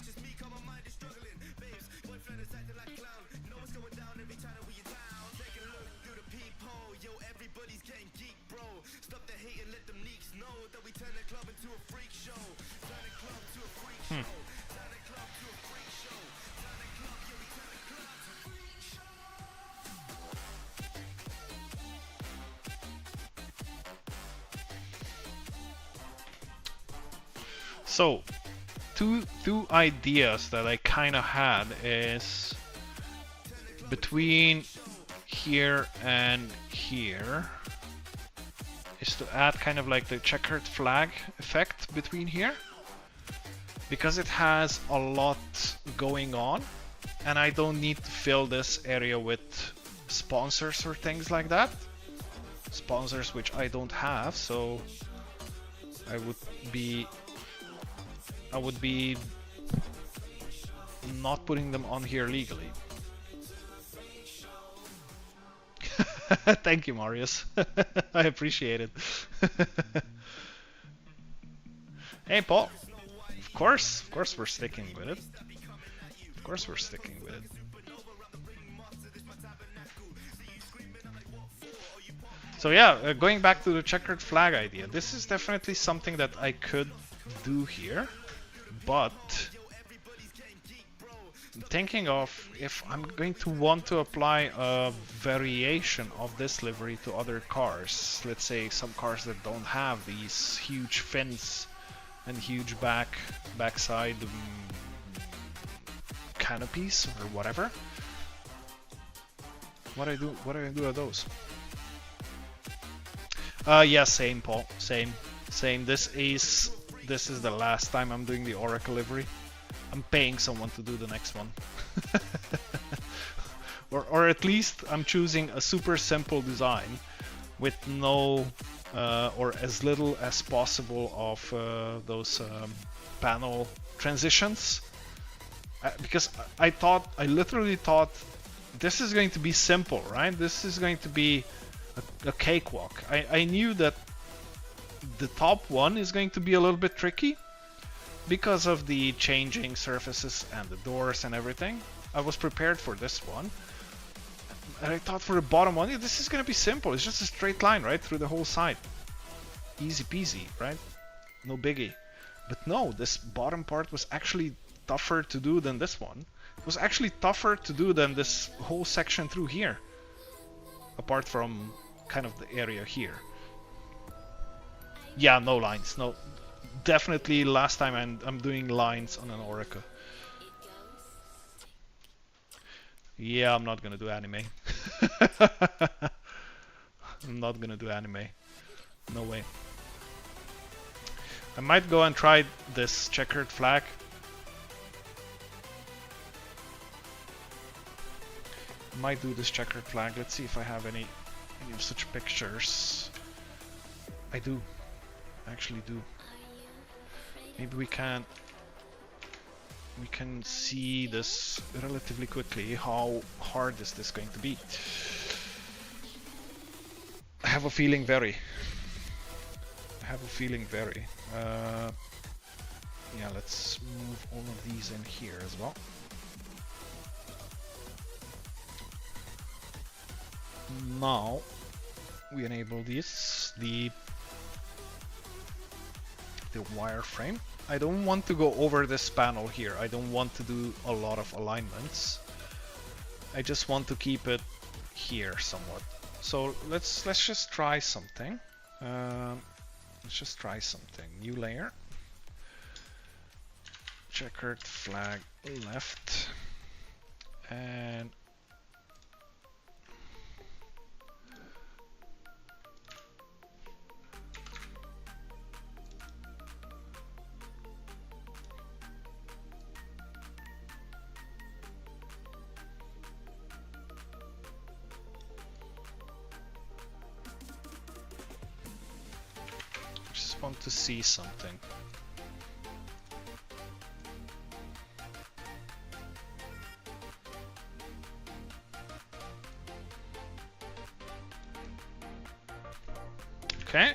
So two ideas that I kind of had is between here and here is to add kind of like the checkered flag effect between here, because it has a lot going on and I don't need to fill this area with sponsors or things like that. Sponsors which I don't have, so I would be not putting them on here legally. Thank you, Marius. I appreciate it. Hey, Paul. Of course we're sticking with it. Of course we're sticking with it. So yeah, going back to the checkered flag idea, this is definitely something that I could do here, but thinking of if I'm going to want to apply a variation of this livery to other cars, let's say some cars that don't have these huge fins and huge backside canopies or whatever. What do I do with those? Yeah, same, Paul. Same. This is the last time I'm doing the Oreca livery. I'm paying someone to do the next one. or at least I'm choosing a super simple design with no or as little as possible of those panel transitions. Because I literally thought this is going to be simple, right? This is going to be a cakewalk. I knew that the top one is going to be a little bit tricky because of the changing surfaces and the doors and everything. I was prepared for this one. And I thought for the bottom one, yeah, this is going to be simple. It's just a straight line, right? Through the whole side. Easy peasy, right? No biggie. But no, this bottom part was actually tougher to do than this one. It was actually tougher to do than this whole section through here. Apart from kind of the area here. Yeah, no lines. No, definitely last time I'm doing lines on an Oreca. Yeah, I'm not gonna do anime. I'm not gonna do anime. No way. I might go and try this checkered flag. Might do this checkered flag. Let's see if I have any of such pictures. I do. I actually do. Maybe we can see this relatively quickly. How hard is this going to be? I have a feeling very. Yeah, let's move all of these in here as well. Now we enable this, the wireframe. I don't want to go over this panel here. I don't want to do a lot of alignments. I just want to keep it here somewhat. So let's just try something. New layer. Checkered flag left. And want to see something. Okay,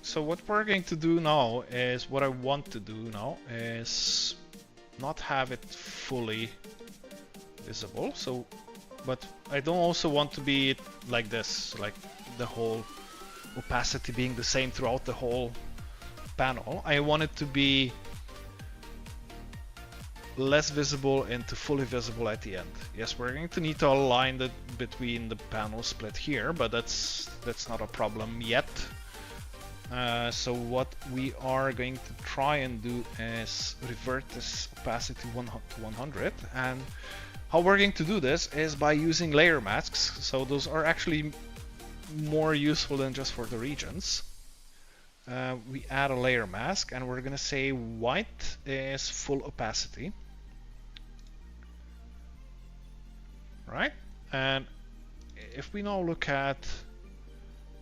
so what we're going to do now is, what I want to do now is not have it fully visible. So, but I don't also want to be like this, like the whole opacity being the same throughout the whole panel. I want it to be less visible into fully visible at the end. Yes, we're going to need to align it between the panel split here, but that's not a problem yet. So what we are going to try and do is revert this opacity to 100, and how we're going to do this is by using layer masks. So those are actually more useful than just for the regions. We add a layer mask, and we're gonna say white is full opacity, right? And if we now look at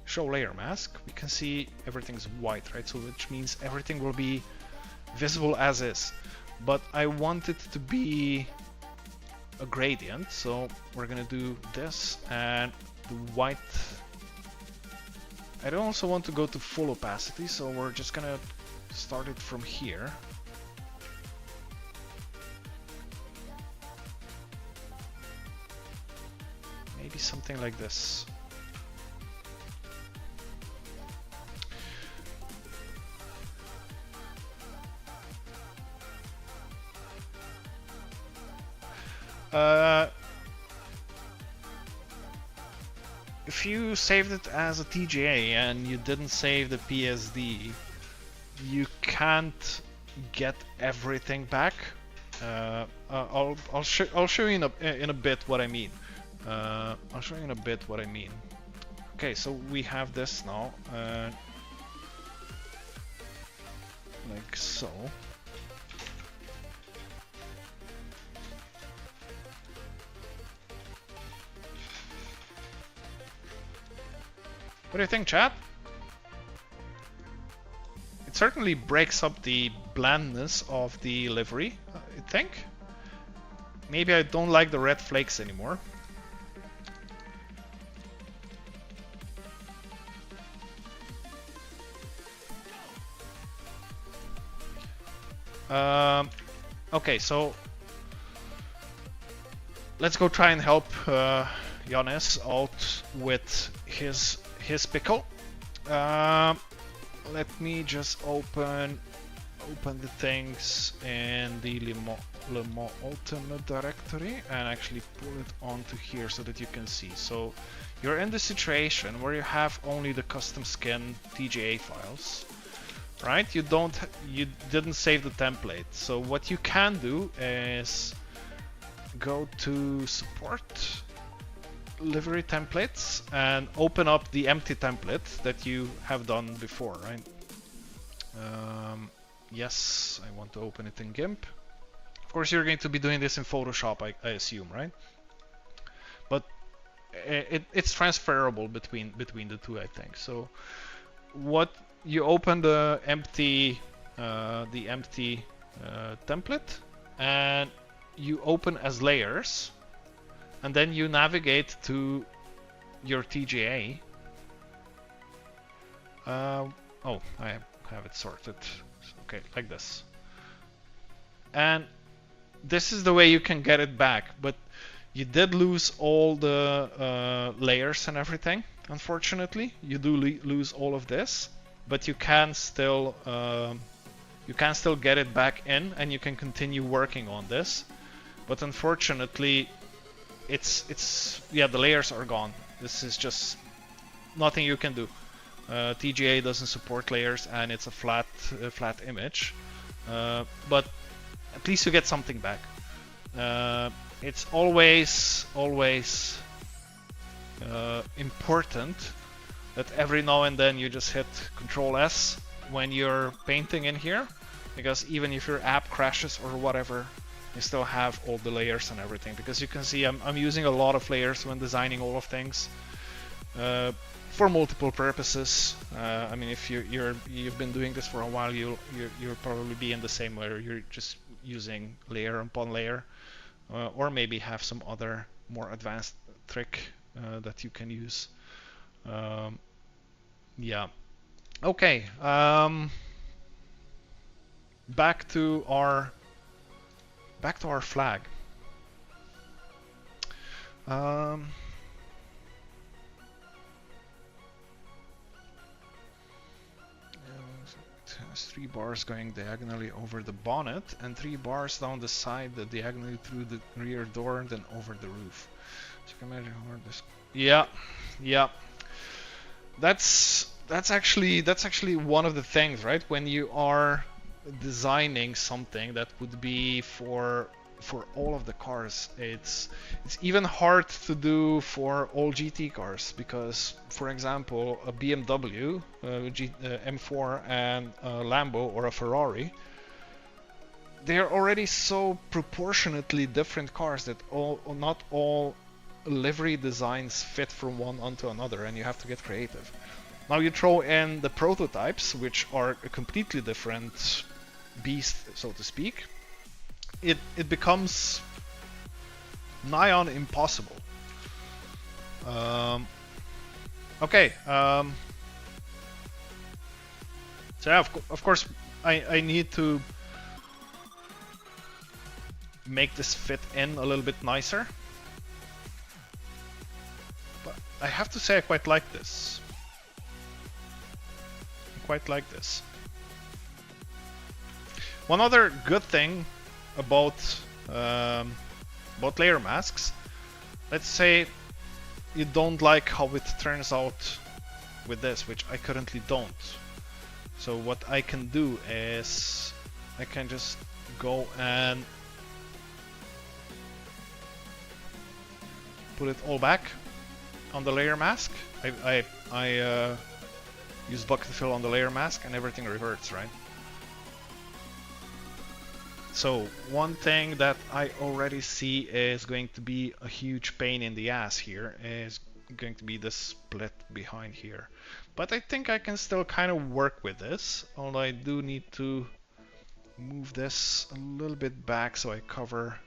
show layer mask, we can see everything's white, right? So which means everything will be visible as is. But I want it to be a gradient, so we're gonna do this, and the white. I don't also want to go to full opacity, so we're just gonna start it from here. Maybe something like this. If you saved it as a TGA and you didn't save the PSD, you can't get everything back. I'll show you in a bit what I mean. I'll show you in a bit what I mean. Okay, so we have this now, like so. What do you think, chat? It certainly breaks up the blandness of the livery, I think. Maybe I don't like the red flakes anymore. Okay, so let's go try and help Jonas out with his pickle. Let me just open the things in the LMU Ultimate directory and actually pull it onto here so that you can see. So you're in the situation where you have only the custom skin TGA files, right? You didn't save the template. So what you can do is go to support, livery templates, and open up the empty template that you have done before, right? Yes, I want to open it in GIMP. Of course, you're going to be doing this in Photoshop, I assume, right? But it's transferable between the two, I think. So, what you open the empty template, and you open as layers. And then you navigate to your TGA. Oh, I have it sorted. Okay, like this. And this is the way you can get it back. But you did lose all the layers and everything, unfortunately. You do lose all of this, but you can still get it back in, and you can continue working on this. But unfortunately, the layers are gone. This is just nothing you can do. TGA doesn't support layers, and it's a flat image. But at least you get something back. It's always important that every now and then you just hit Control S when you're painting in here, because even if your app crashes or whatever, you still have all the layers and everything. Because you can see I'm using a lot of layers when designing all of things for multiple purposes. I mean, if you've been doing this for a while, you'll probably be in the same way. You're just using layer upon layer, or maybe have some other more advanced trick that you can use. Yeah. Okay. Back to our flag. It has 3 bars going diagonally over the bonnet and 3 bars down the side that diagonally through the rear door and then over the roof. So you can imagine how this. Yeah. That's that's actually one of the things, right? When you are designing something that would be for all of the cars, it's even hard to do for all GT cars, because, for example, a BMW M4 and a Lambo or a Ferrari, they're already so proportionately different cars that not all livery designs fit from one onto another, and you have to get creative. Now you throw in the prototypes, which are a completely different beast, so to speak. It becomes nigh on impossible. Okay. So yeah, of course, I need to make this fit in a little bit nicer. But I have to say I quite like this. Quite like this. One other good thing about layer masks, let's say you don't like how it turns out with this, which I currently don't. So what I can do is I can just go and put it all back on the layer mask. I use bucket fill on the layer mask and everything reverts, right? So one thing that I already see is going to be a huge pain in the ass here is going to be the split behind here. But I think I can still kind of work with this, although I do need to move this a little bit back so I cover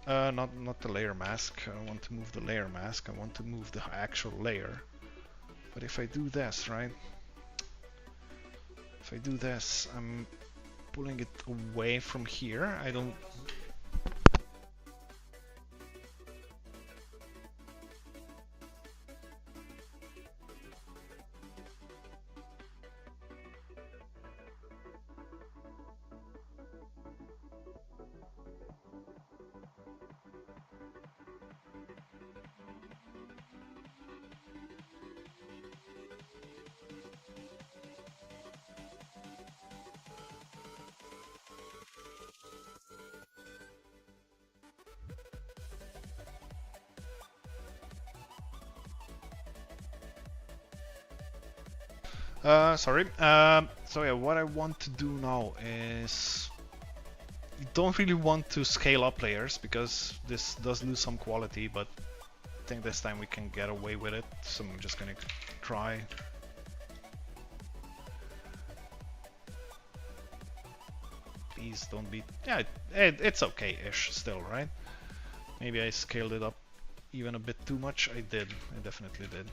not the layer mask. I want to move the layer mask, I want to move the actual layer. But if I do this, right? If I do this, I'm pulling it away from here. I don't... Sorry. So yeah, what I want to do now is you don't really want to scale up layers because this does lose some quality, but I think this time we can get away with it. So I'm just gonna try. Please don't be... Yeah, it's okay-ish still, right? Maybe I scaled it up even a bit too much. I did. I definitely did.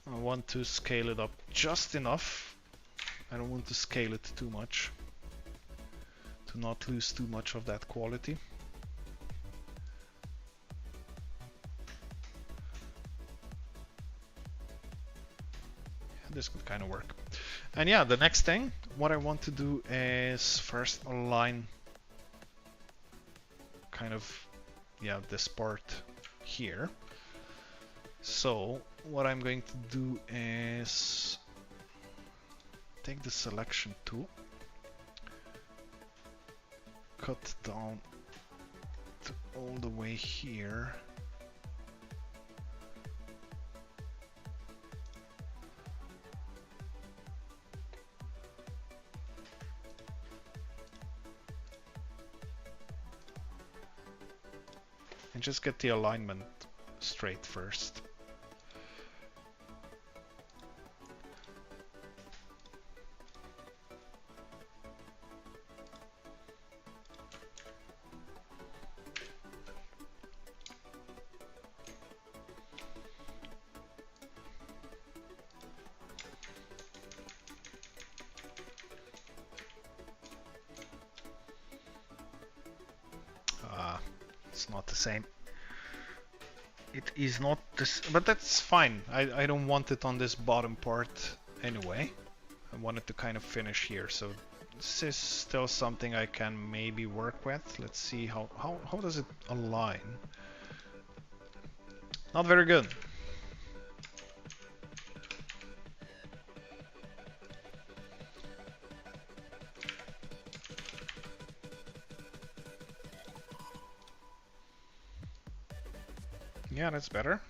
I want to scale it up just enough. I don't want to scale it too much to not lose too much of that quality. This could kind of work. And yeah, the next thing, what I want to do is first align kind of, yeah, this part here. So what I'm going to do is take the selection tool, cut down to all the way here. And just get the alignment straight first. It's not the same. It is not this, but that's fine. I don't want it on this bottom part anyway. I want it to kind of finish here, so this is still something I can maybe work with. Let's see how does it align. Not very good. Yeah, that's better.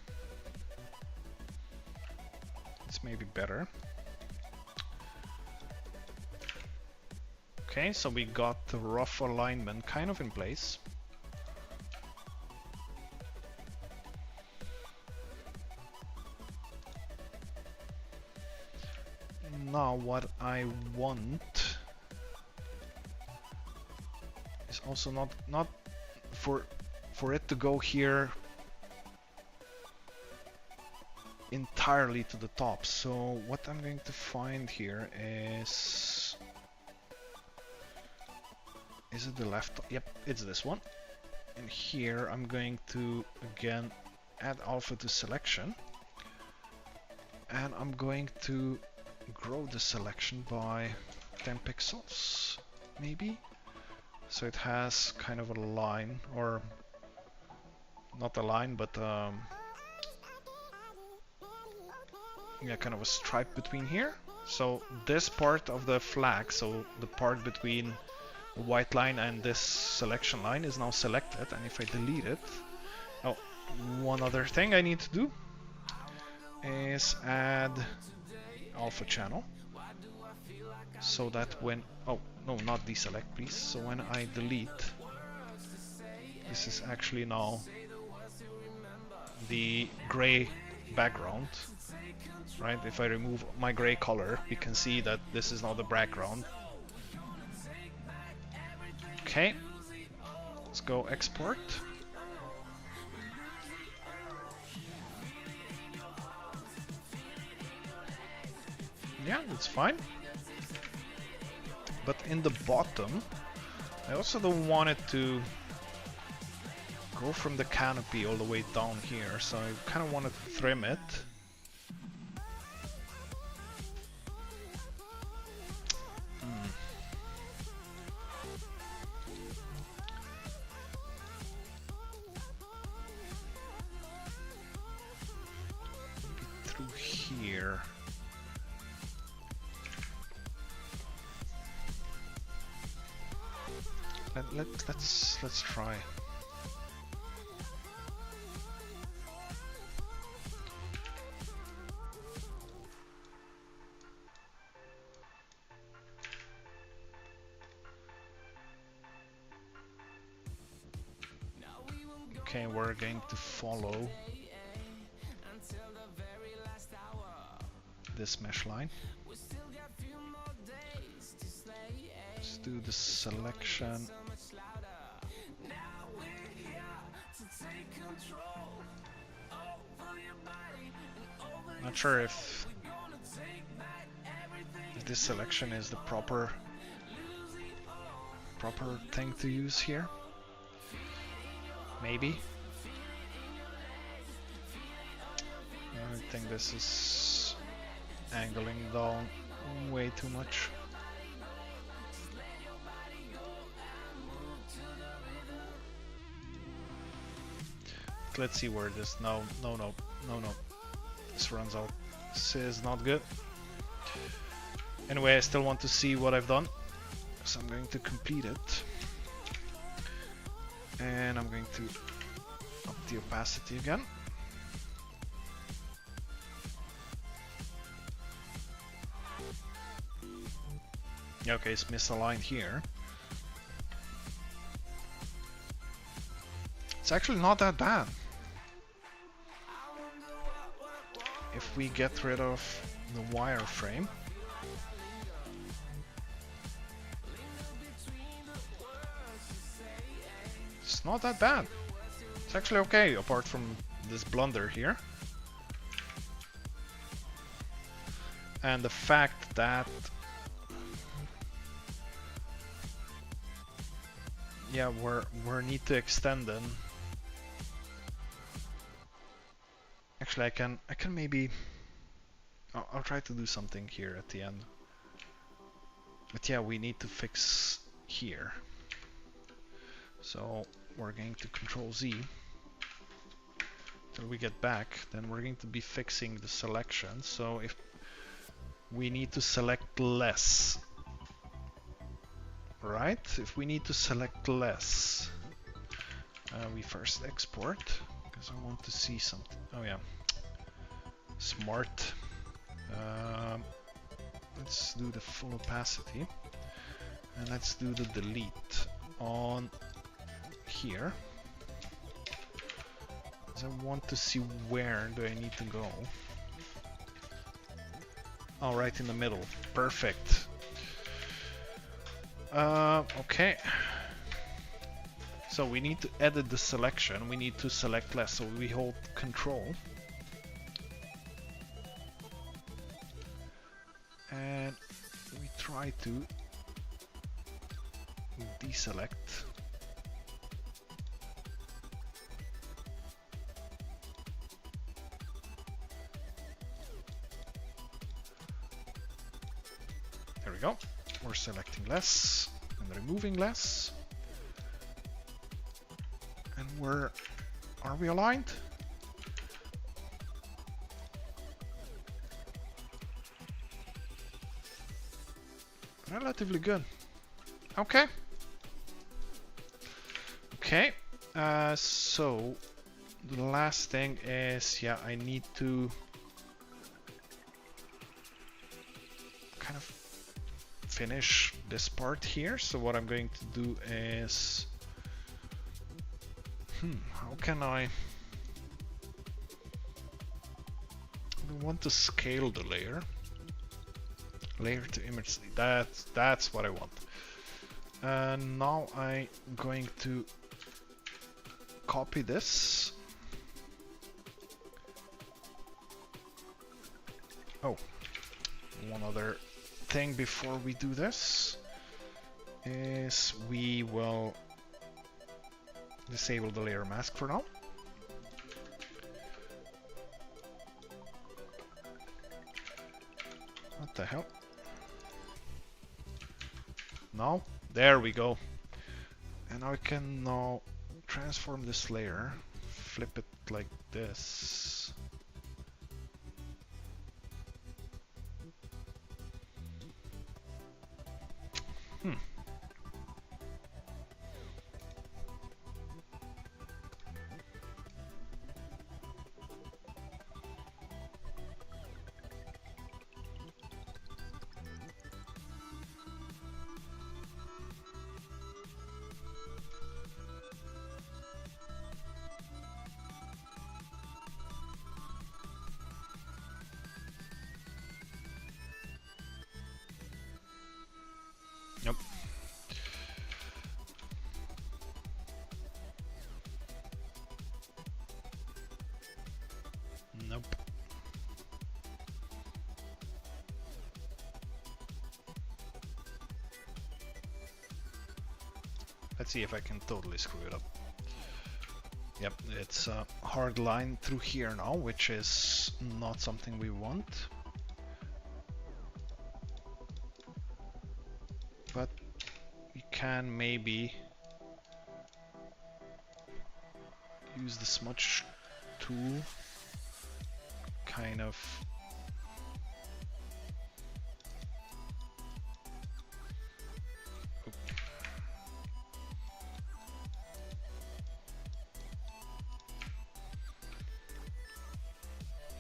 It's maybe better. Okay, so we got the rough alignment kind of in place. Now what I want is also not for it to go here entirely to the top. So what I'm going to find here is it the left? Yep, it's this one. And here I'm going to again add alpha to selection, and I'm going to grow the selection by 10 pixels maybe, so it has kind of a line, or not a line, but yeah, kind of a stripe between here. So this part of the flag, so the part between the white line and this selection line, is now selected. And if I delete it, oh, one other thing I need to do is add alpha channel, so that when, oh no, not deselect please, so when I delete, this is actually now the gray background, right? If I remove my gray color, we can see that this is now the background. Okay, let's go export. Yeah, that's fine. But in the bottom, I also don't want it to go from the canopy all the way down here, so I kind of want to trim it. Maybe through here. Let's try. Okay, we're going to follow this mesh line. Let's do the selection. Not sure if this selection is the proper thing to use here. Maybe. I think this is angling down way too much. Let's see where this, no. This runs out. This is not good. Anyway, I still want to see what I've done, so I'm going to complete it. And I'm going to up the opacity again. Okay, it's misaligned here. It's actually not that bad. If we get rid of the wireframe, it's not that bad. It's actually okay, apart from this blunder here. And the fact that, yeah, we're need to extend them. Actually, I can maybe, I'll try to do something here at the end. But yeah, we need to fix here. So we're going to Control Z till we get back. Then we're going to be fixing the selection. So if we need to select less, right? If we need to select less, we first export, because I want to see something. Oh yeah, smart. Let's do the full opacity, and let's do the delete on here. Because I want to see where do I need to go. Oh, right in the middle. Perfect. Okay. So we need to edit the selection. We need to select less. So we hold Control. And we try to deselect. There we go. We're selecting less and removing less. And are we aligned? Relatively good. Okay. Okay. So the last thing is, yeah, I need to kind of finish this part here. So what I'm going to do is, how can I want to scale the layer to image. That's what I want. And now I'm going to copy this. Oh, one other thing before we do this is we will disable the layer mask for now. What the hell? No, there we go. And I can now transform this layer, flip it like this. Nope. Nope. Let's see if I can totally screw it up. Yep, it's a hard line through here now, which is not something we want. But we can maybe use the smudge tool, kind of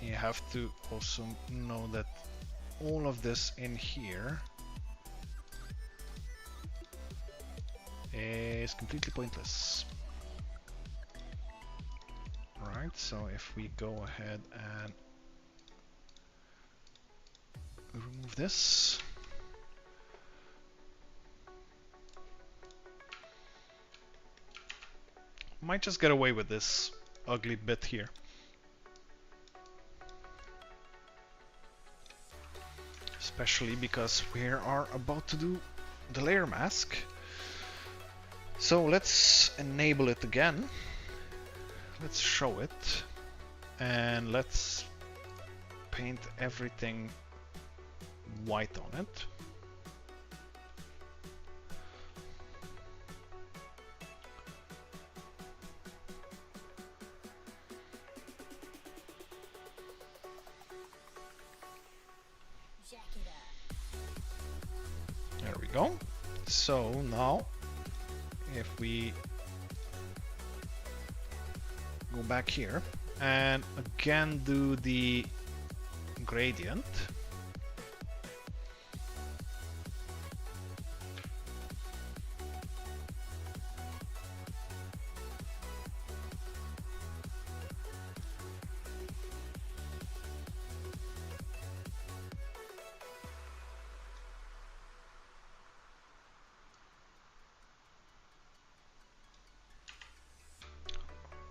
you have to also know that all of this in here is completely pointless. Alright, so if we go ahead and remove this, might just get away with this ugly bit here. Especially because we are about to do the layer mask. So let's enable it again. Let's show it. And let's paint everything white on it. There we go. So now if we go back here and again do the gradient.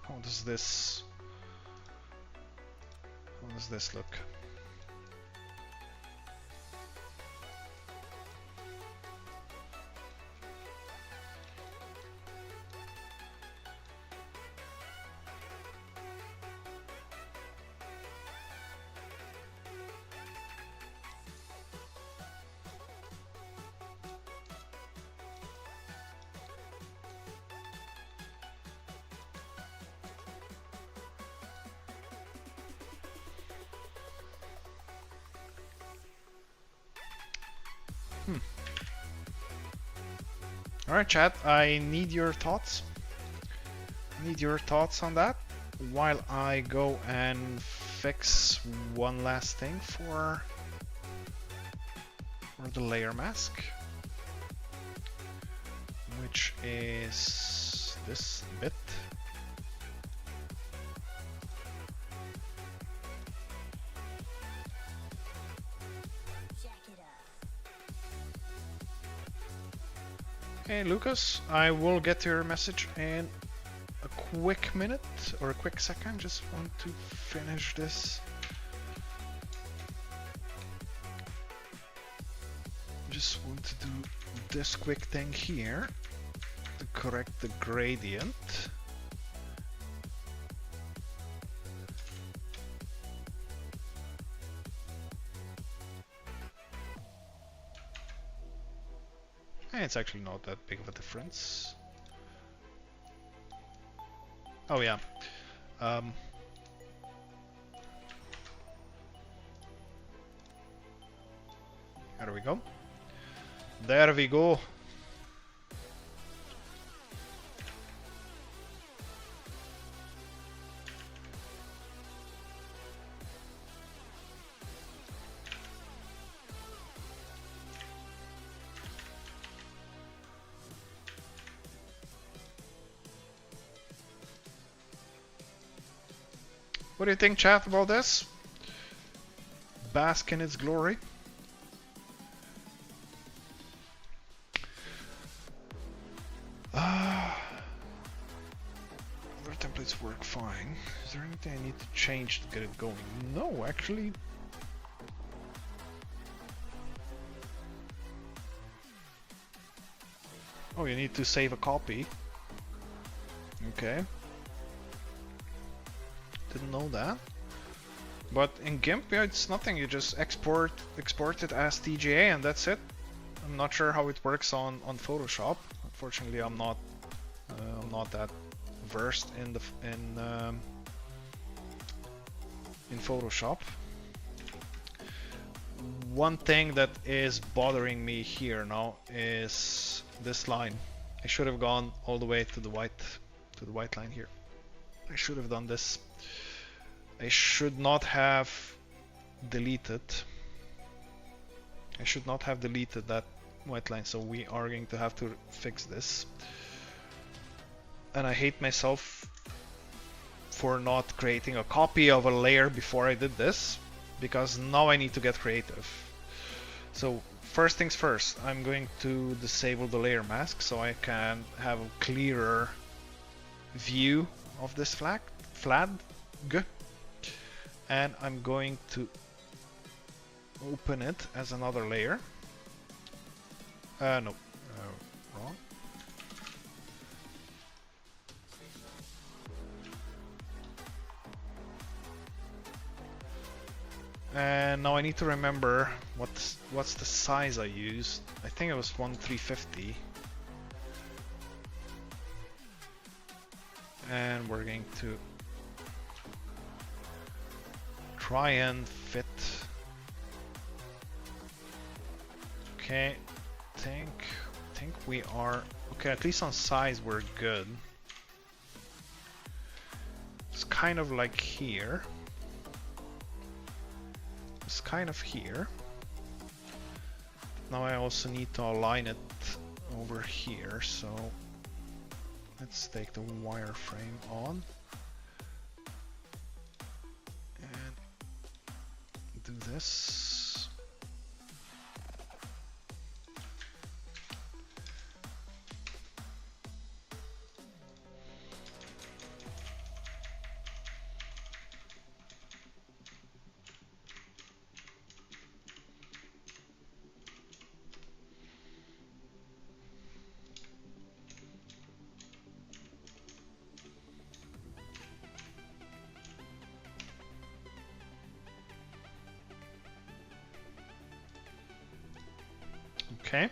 How does this look? Alright, chat, I need your thoughts. On that while I go and fix one last thing for the layer mask, which is this bit. Hey Lucas, I will get to your message in a quick minute or a quick second. Just want to finish this. Just want to do this quick thing here to correct the gradient. It's actually not that big of a difference. Oh yeah. There we go. There we go. What do you think, chat, about this? Bask in its glory. Other templates work fine. Is there anything I need to change to get it going? No, actually. Oh, you need to save a copy. Okay. Didn't know that. But in GIMP, yeah, it's nothing. You just export it as TGA and that's it. I'm not sure how it works on Photoshop. Unfortunately, I'm not that versed in Photoshop. One thing that is bothering me here now is this line. I should have gone all the way to the white line here. I should have done this. I should not have deleted. I should not have deleted that white line, so we are going to have to fix this. And I hate myself for not creating a copy of a layer before I did this, because now I need to get creative. So first things first, I'm going to disable the layer mask so I can have a clearer view of this flag. And I'm going to open it as another layer. No, wrong. And now I need to remember what's the size I used. I think it was 1350. And we're going to try and fit. Okay, think we are okay. At least on size we're good. kind of like here. It's kind of here. Now I also need to align it over here, so let's take the wireframe on and do this. Okay.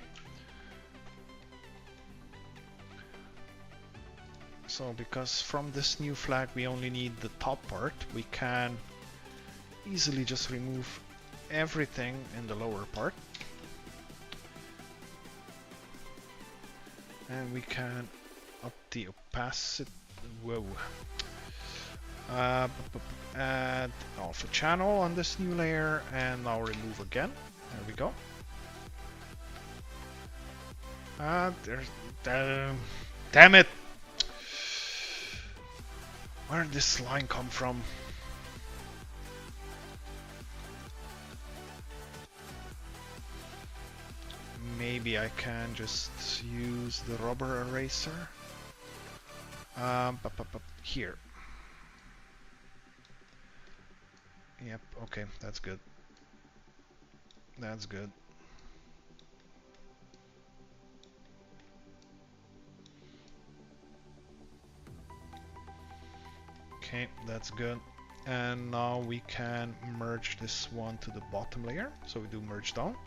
So because from this new flag we only need the top part, we can easily just remove everything in the lower part. And we can up the opacity. Whoa. Add alpha channel on this new layer and now remove again. There we go. Damn it! Where did this line come from? Maybe I can just use the rubber eraser. Here. Yep, okay, that's good. That's good. Okay, that's good. And now we can merge this one to the bottom layer. So we do merge down.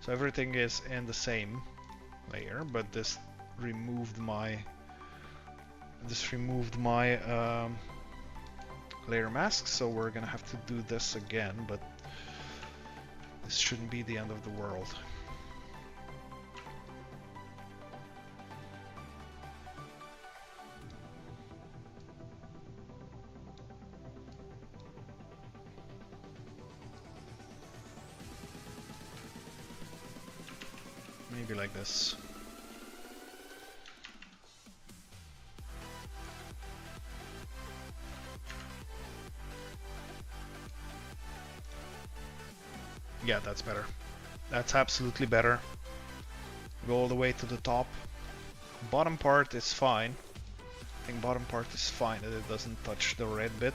So everything is in the same layer, but this removed my layer mask. So we're gonna have to do this again, but this shouldn't be the end of the world. Maybe like this. Yeah, that's better. That's absolutely better. Go all the way to the top. Bottom part is fine. I think bottom part is fine, that it doesn't touch the red bit.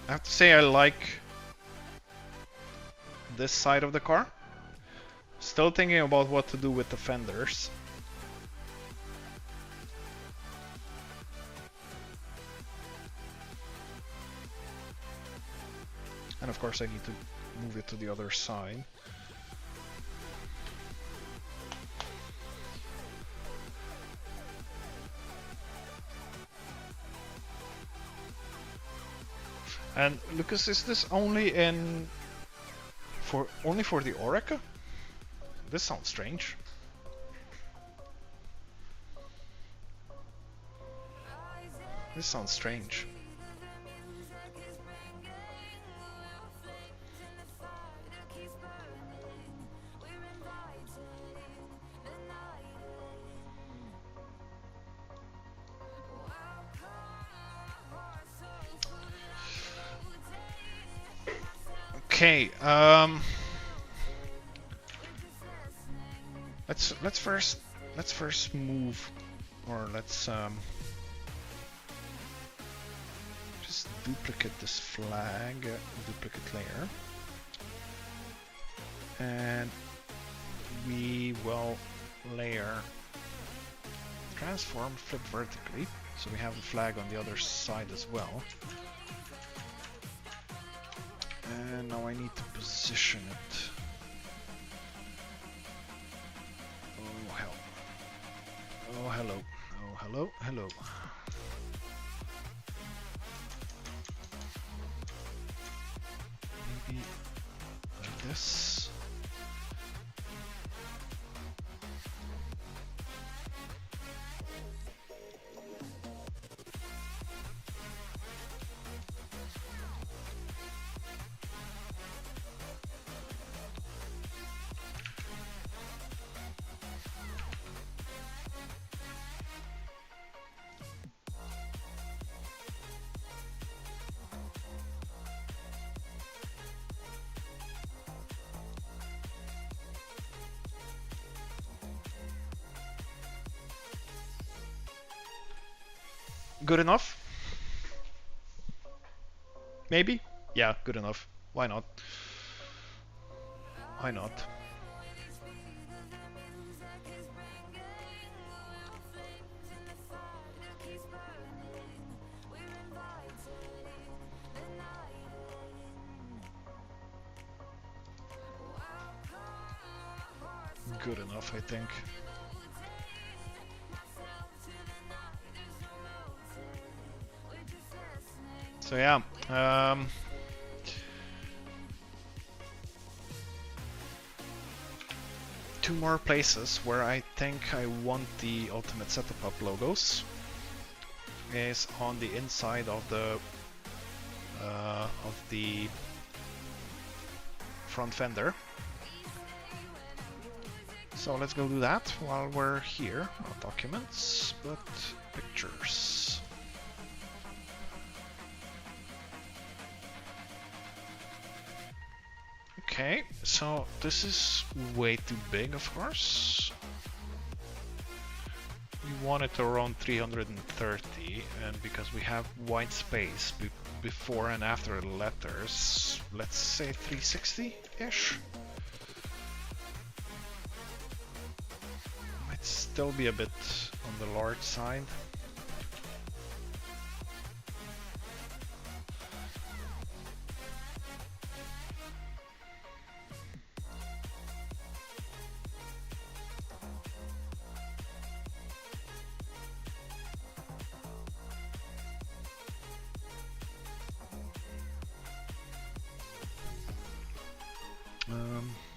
I have to say I like this side of the car. Still thinking about what to do with the fenders. And of course I need to move it to the other side. And Lucas, is this only for the Oreca? This sounds strange. This sounds strange. Okay, let's first move, or let's just duplicate this flag, duplicate layer, and we will layer transform flip vertically, so we have the flag on the other side as well. And now I need to position it. Oh hell. Oh hello. Oh hello, hello. Maybe like this. Good enough? Maybe? Yeah, good enough. Why not? Why not? Good enough, I think. So yeah, two more places where I think I want the Ultimate Setup Hub logos is on the inside of the front fender. So let's go do that while we're here. Not documents, but pictures. Okay, so this is way too big, of course. We want it around 330, and because we have white space before and after the letters, let's say 360-ish. Might still be a bit on the large side.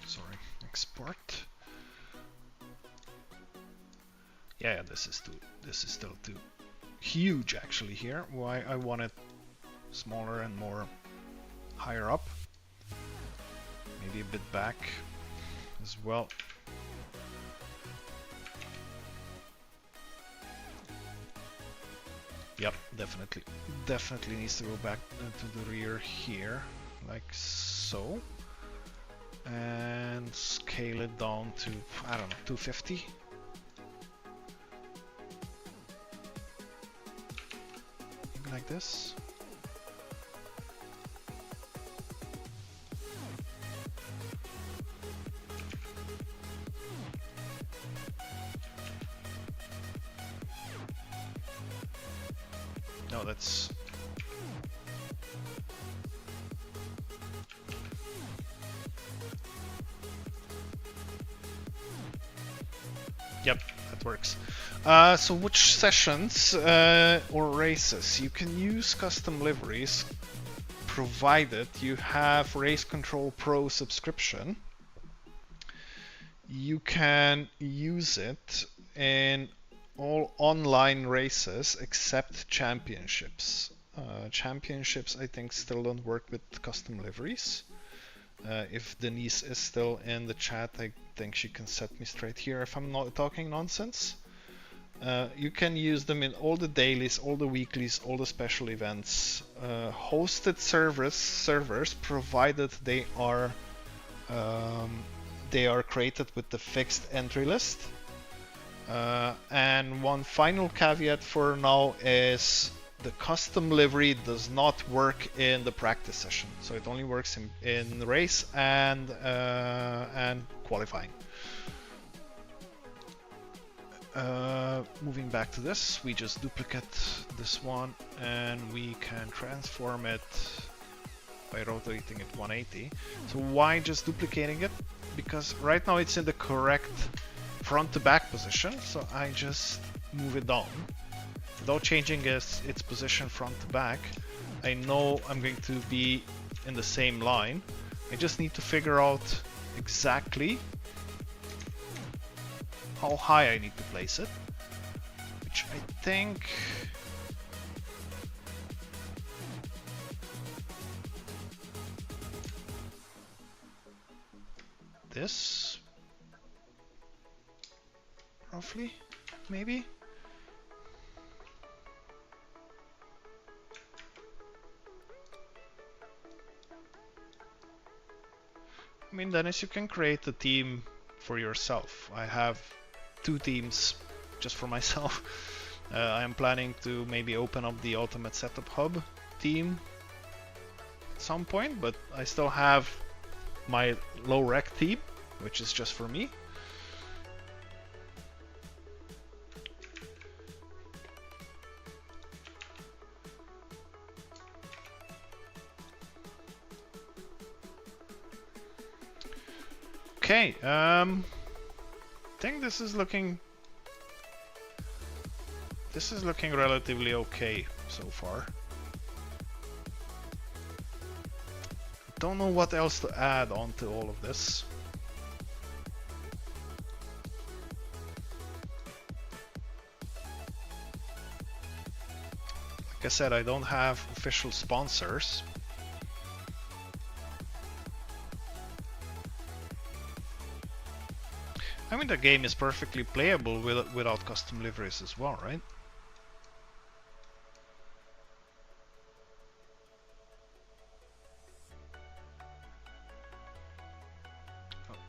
Sorry, export. Yeah, this is still too huge actually here. Why I want it smaller and more higher up. Maybe a bit back as well. Yep, definitely needs to go back to the rear here, like so. And scale it down to, I don't know, 250. Maybe like this. No, that's... Yep, that works. So which sessions or races? You can use custom liveries provided you have Race Control Pro subscription. You can use it in all online races except championships. Championships I think still don't work with custom liveries. If Denise is still in the chat, I think she can set me straight here if I'm not talking nonsense. You can use them in all the dailies, all the weeklies, all the special events. Hosted servers, provided they are created with the fixed entry list. And one final caveat for now is the custom livery does not work in the practice session, so it only works in race and qualifying. Moving back to this, we just duplicate this one and we can transform it by rotating it 180. So why just duplicating it? Because right now it's in the correct front to back position, so I just move it down. Without changing its position front to back, I know I'm going to be in the same line. I just need to figure out exactly how high I need to place it, which I think this roughly, maybe. I mean, Dennis, you can create a team for yourself. I have 2 teams just for myself. I am planning to maybe open up the Ultimate Setup Hub team at some point, but I still have my low rec team, which is just for me. Okay, I think this is looking relatively okay so far. Don't know what else to add on to all of this. Like I said, I don't have official sponsors. I mean, the game is perfectly playable without custom liveries as well, right?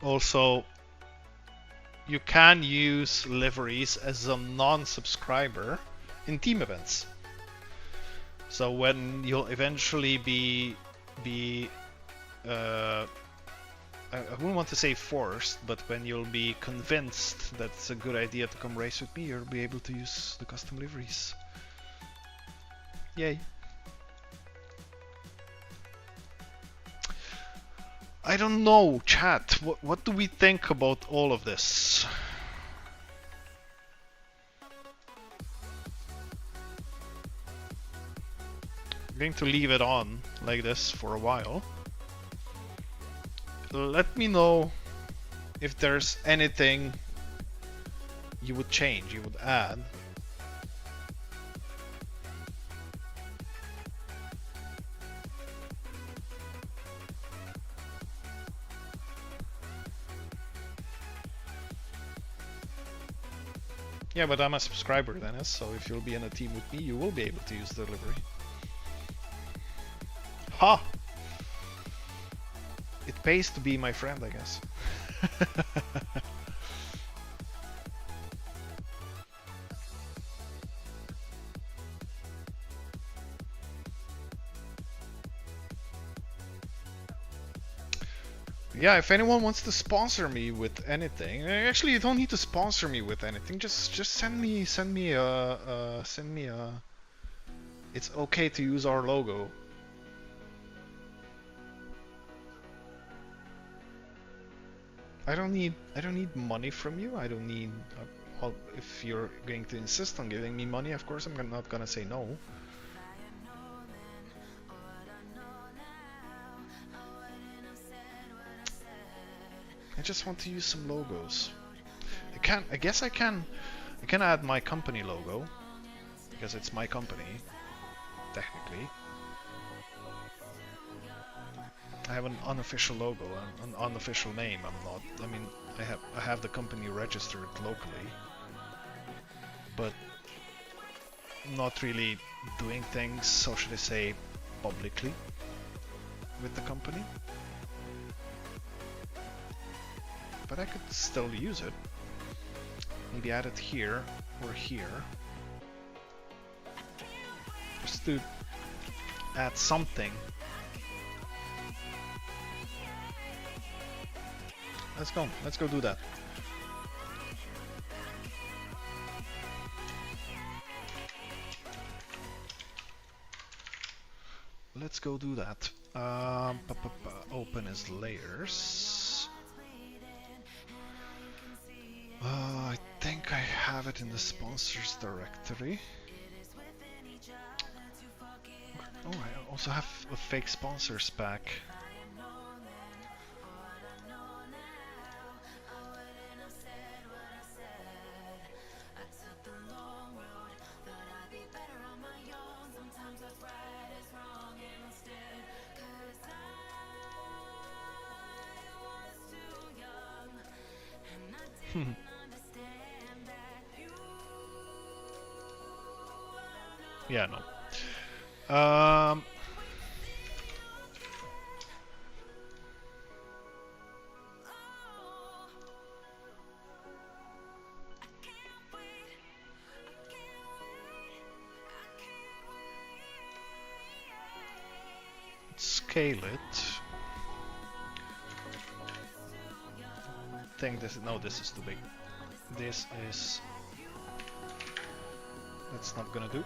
Also, you can use liveries as a non-subscriber in team events. So when you'll eventually be I wouldn't want to say forced, but when you'll be convinced that it's a good idea to come race with me, you'll be able to use the custom liveries. Yay. I don't know, chat. What do we think about all of this? I'm going to leave it on like this for a while. Let me know if there's anything you would change, you would add. Yeah, but I'm a subscriber, Dennis, so if you'll be in a team with me, you will be able to use the livery. Ha! It pays to be my friend, I guess. Yeah, if anyone wants to sponsor me with anything, actually you don't need to sponsor me with anything. Just send me a. It's okay to use our logo. I don't need money from you. I don't need. If you're going to insist on giving me money, of course I'm not gonna say no. I just want to use some logos. I guess I can add my company logo because it's my company technically. I have an unofficial logo, an unofficial name. I mean, I have the company registered locally, but I'm not really doing things, so should I say, publicly with the company. But I could still use it. Maybe add it here or here. Just to add something. Let's go do that. Let's go do that. Open as layers. I think I have it in the sponsors directory. Oh, I also have a fake sponsors pack. Yeah, no. scale it. I think this is, no, this is too big. This is, that's not gonna do.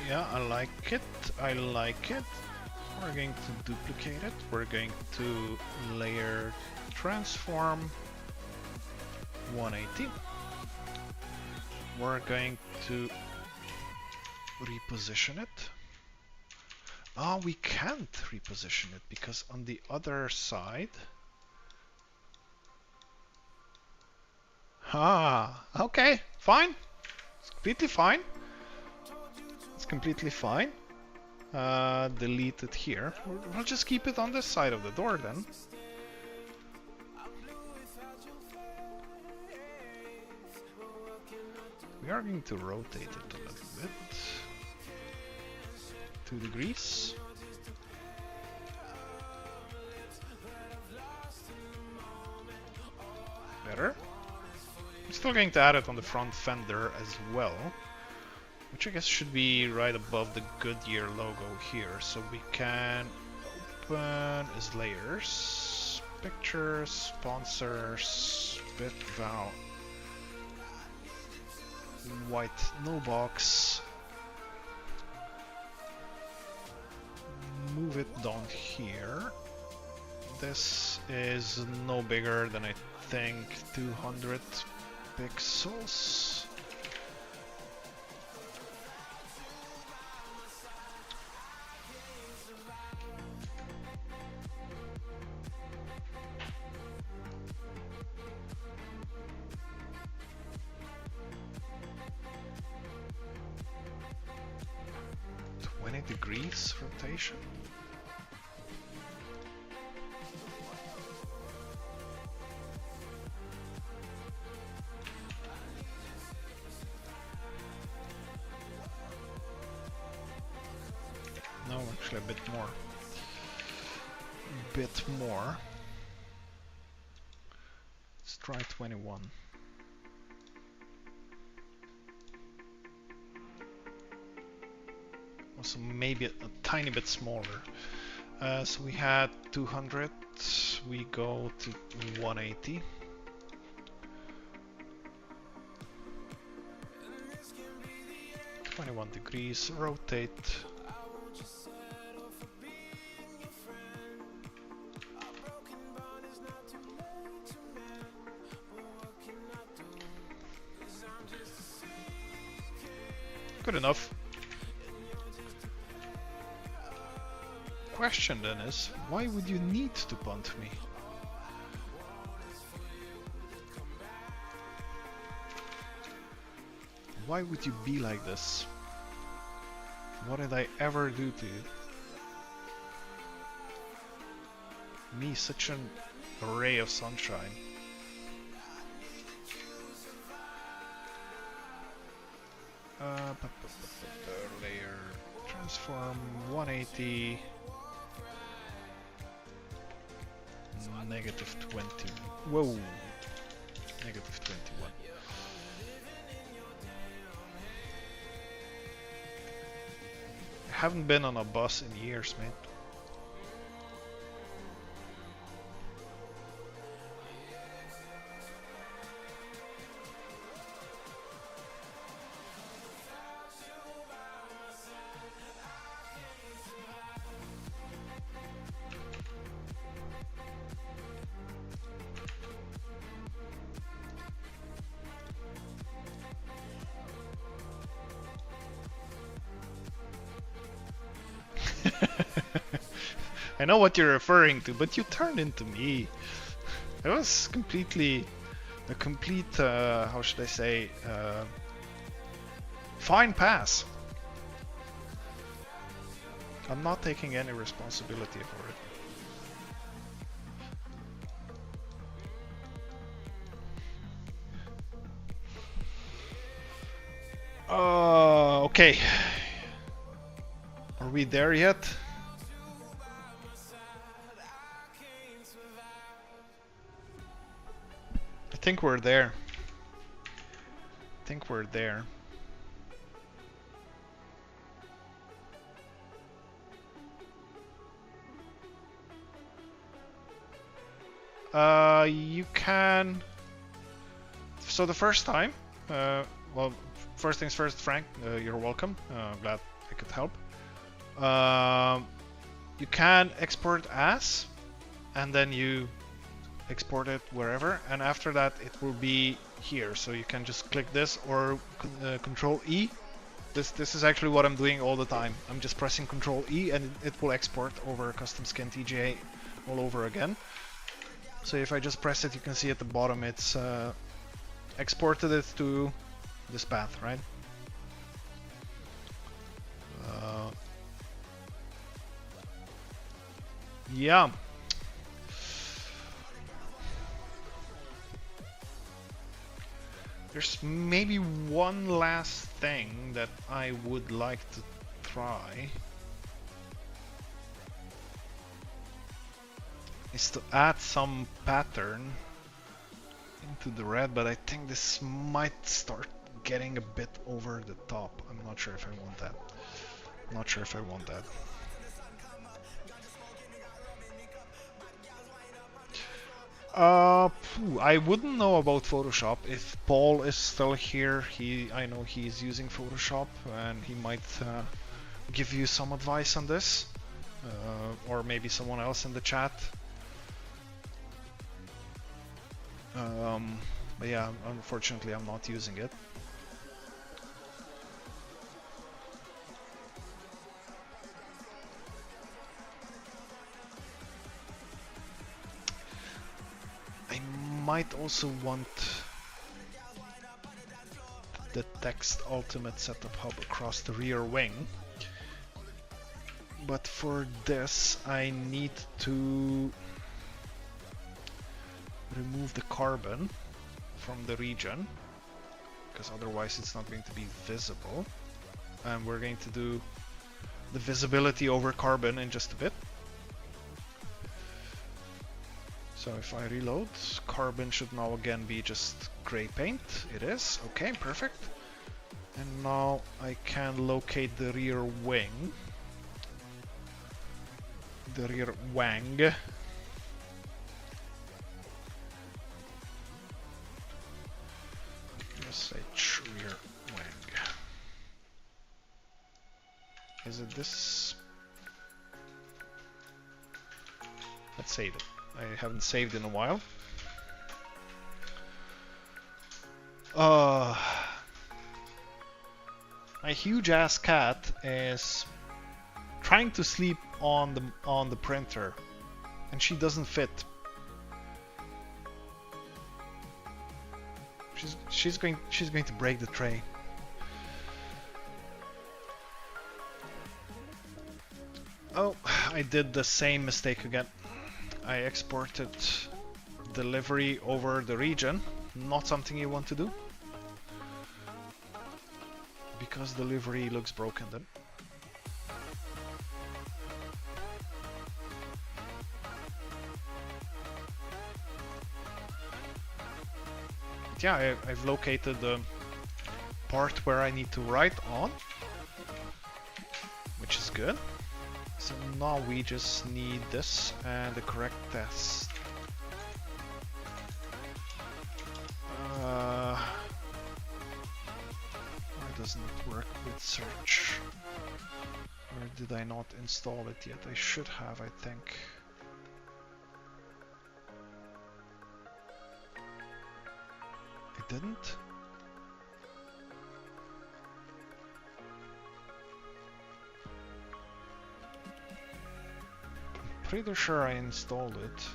Yeah, I like it. I like it. We're going to duplicate it. We're going to layer transform 180. We're going to reposition it. Oh, we can't reposition it because on the other side. Ah, okay, fine. It's completely fine. It's completely fine. Delete it here. We'll just keep it on this side of the door then. We are going to rotate it a little bit. 2 degrees. Better. I'm still going to add it on the front fender as well, which I guess should be right above the Goodyear logo here. So we can open as layers, pictures, sponsors, bit val, white no box. Move it down here. This is no bigger than I think 200 pixels. Degrees rotation. No, actually a bit more. Bit more. Let's try 21. Also maybe a tiny bit smaller. So we had 200, we go to 180. (21 degrees), rotate. Good enough. Question then is, why would you need to punt me? Why would you be like this? What did I ever do to you? Me, such an ray of sunshine. Layer, transform 180. Negative 20. Whoa! Negative 21. I haven't been on a bus in years, man. I know what you're referring to, but you turned into me. It was completely, a complete, how should I say, fine pass. I'm not taking any responsibility for it. Okay. Are we there yet? I think we're there. I think we're there. You can. So the first time, well, first things first, Frank, you're welcome. Glad I could help. You can export as, and then you export it wherever, and after that it will be here. So you can just click this or Control E. This is actually what I'm doing all the time. I'm just pressing Control E and it will export over custom skin TGA all over again. So if I just press it, you can see at the bottom it's exported it to this path, right? Yeah. There's maybe one last thing that I would like to try. Is to add some pattern into the red, but I think this might start getting a bit over the top. I'm not sure if I want that. I'm not sure if I want that. I wouldn't know about Photoshop. If Paul is still here, I know he's using Photoshop and he might give you some advice on this, or maybe someone else in the chat. But yeah, unfortunately I'm not using it. I might also want the text ultimate setup hub across the rear wing, but for this I need to remove the carbon from the region, because otherwise it's not going to be visible, and we're going to do the visibility over carbon in just a bit. So if I reload, carbon should now again be just gray paint. It is. Okay, perfect. And now I can locate the rear wing. The rear wang. Just say rear wang. Is it this? Let's save it. I haven't saved in a while. My huge ass cat is trying to sleep on the printer, and she doesn't fit. She's going to break the tray. Oh, I did the same mistake again. I exported the livery over the region. Not something you want to do, because the livery looks broken then. But yeah, I've located the part where I need to write on, which is good. So now we just need this and the correct test. Why doesn't it work with search? Or did I not install it yet? I should have, I think. I didn't? Pretty sure I installed it.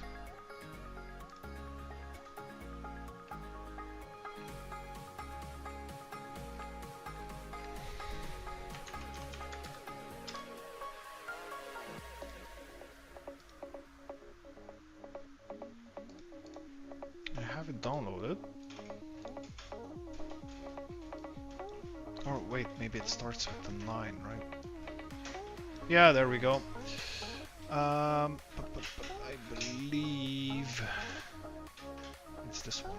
have it downloaded. Oh wait, maybe it starts with the 9, right? Yeah, there we go. But I believe it's this one.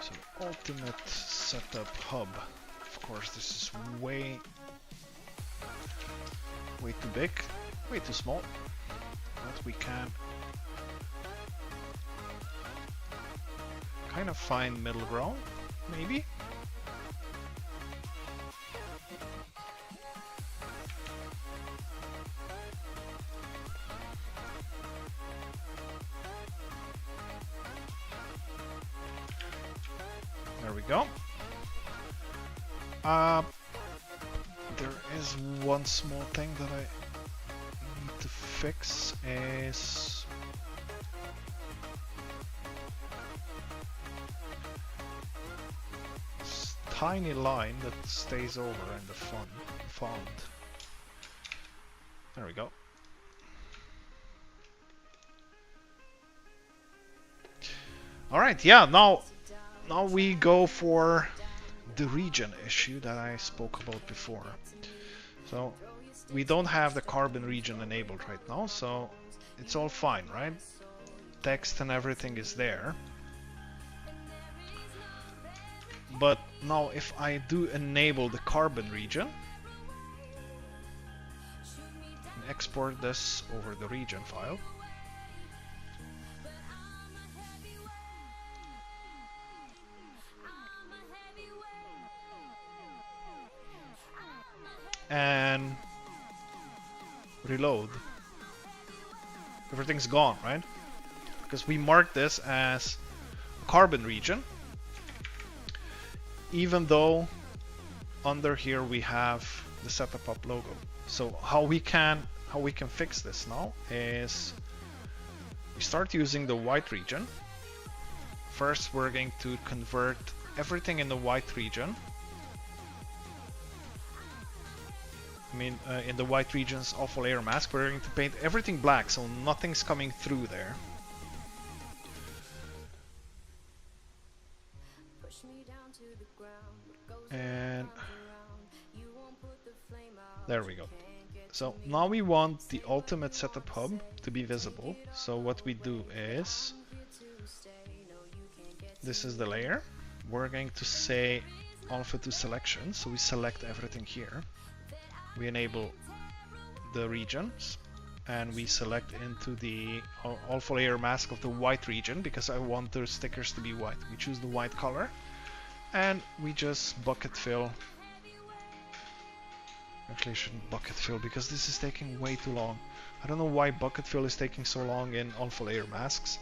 So Ultimate Setup Hub. Of course, this is way too big, way too small. But we can kind of find middle ground, maybe. There we go. There is one small thing that I need to fix is this tiny line that stays over in the font. There we go. All right, yeah, now we go for the region issue that I spoke about before. So we don't have the carbon region enabled right now, so it's all fine, right? Text and everything is there. But now if I do enable the carbon region and export this over the region file, and reload, everything's gone, right? Because we marked this as a carbon region, even though under here we have the Setup Hub logo. So how we can fix this now is we start using the white region. First, we're going to convert everything in the white region. In the white region's awful layer mask, we're going to paint everything black, so nothing's coming through there. And there we go. So now we want the Ultimate Setup Hub to be visible. So what we do is, this is the layer. We're going to say alpha to selection, so we select everything here. We enable the regions and we select into the alpha layer mask of the white region because I want the stickers to be white. We choose the white color and we just bucket fill. Actually, I shouldn't bucket fill because this is taking way too long. I don't know why bucket fill is taking so long in alpha layer masks.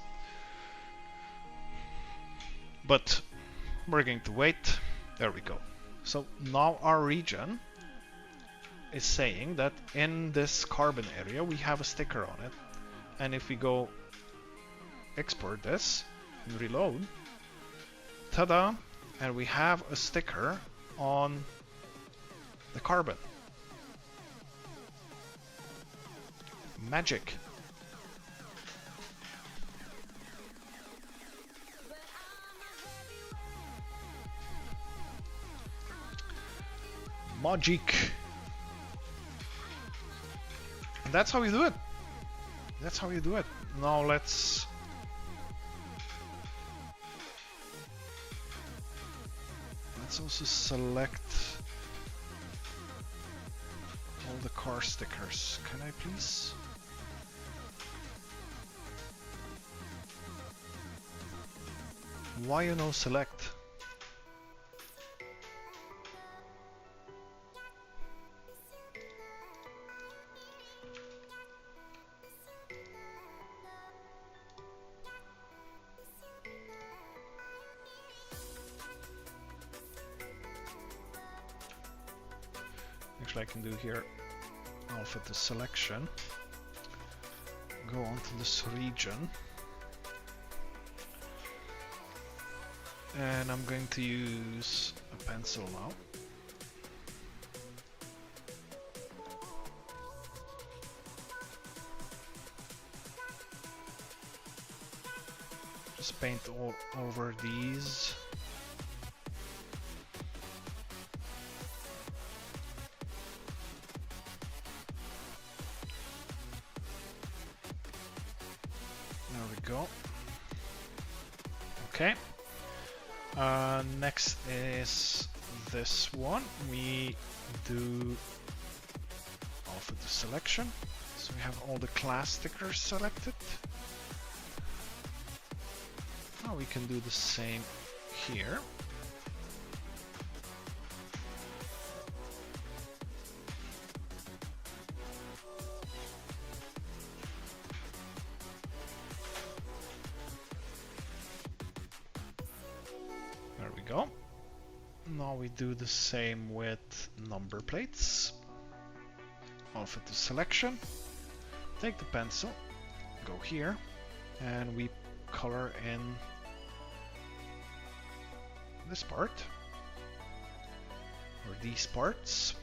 But we're going to wait. There we go. So now our region is saying that in this carbon area we have a sticker on it, and if we go export this and reload, ta-da, and we have a sticker on the carbon. Magic. Magic. And that's how you do it. That's how you do it. Now let's also select all the car stickers. Can I please? Why you no select? Actually, I can do here alpha to selection, go onto this region, and I'm going to use a pencil now. Just paint all over these. There we go. Okay. Next is this one. We do alpha to selection. So we have all the class stickers selected. Now we can do the same here. There we go. Now we do the same with number plates. Alpha to selection. Take the pencil, go here, and we color in this part, or these parts.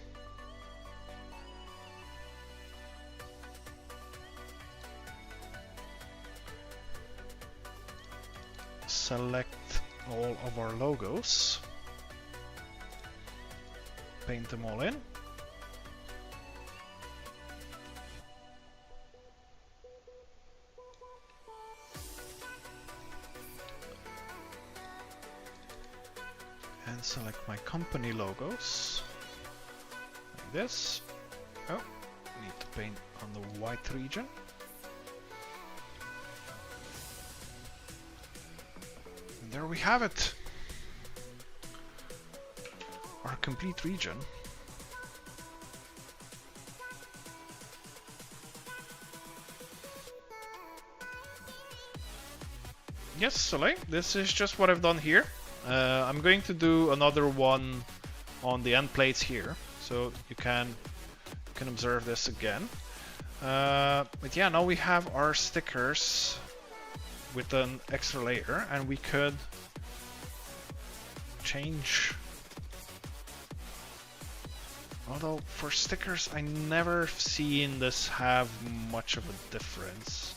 Select all of our logos, paint them all in. And select my company logos, like this. Oh, need to paint on the white region. And there we have it. Our complete region. Yes, Soleil, this is just what I've done here. I'm going to do another one on the end plates here, so you can observe this again. But yeah, now we have our stickers with an extra layer, and we could change. Although for stickers, I never seen this have much of a difference.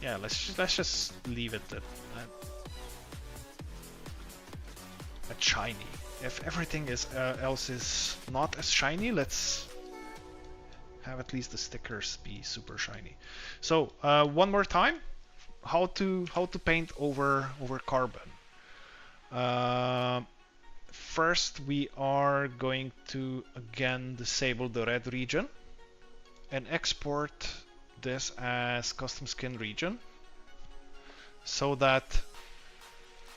Yeah, let's just leave it at shiny. If everything else is not as shiny, let's have at least the stickers be super shiny. So one more time, how to paint over carbon. First, we are going to again disable the red region and export this as custom skin region, so that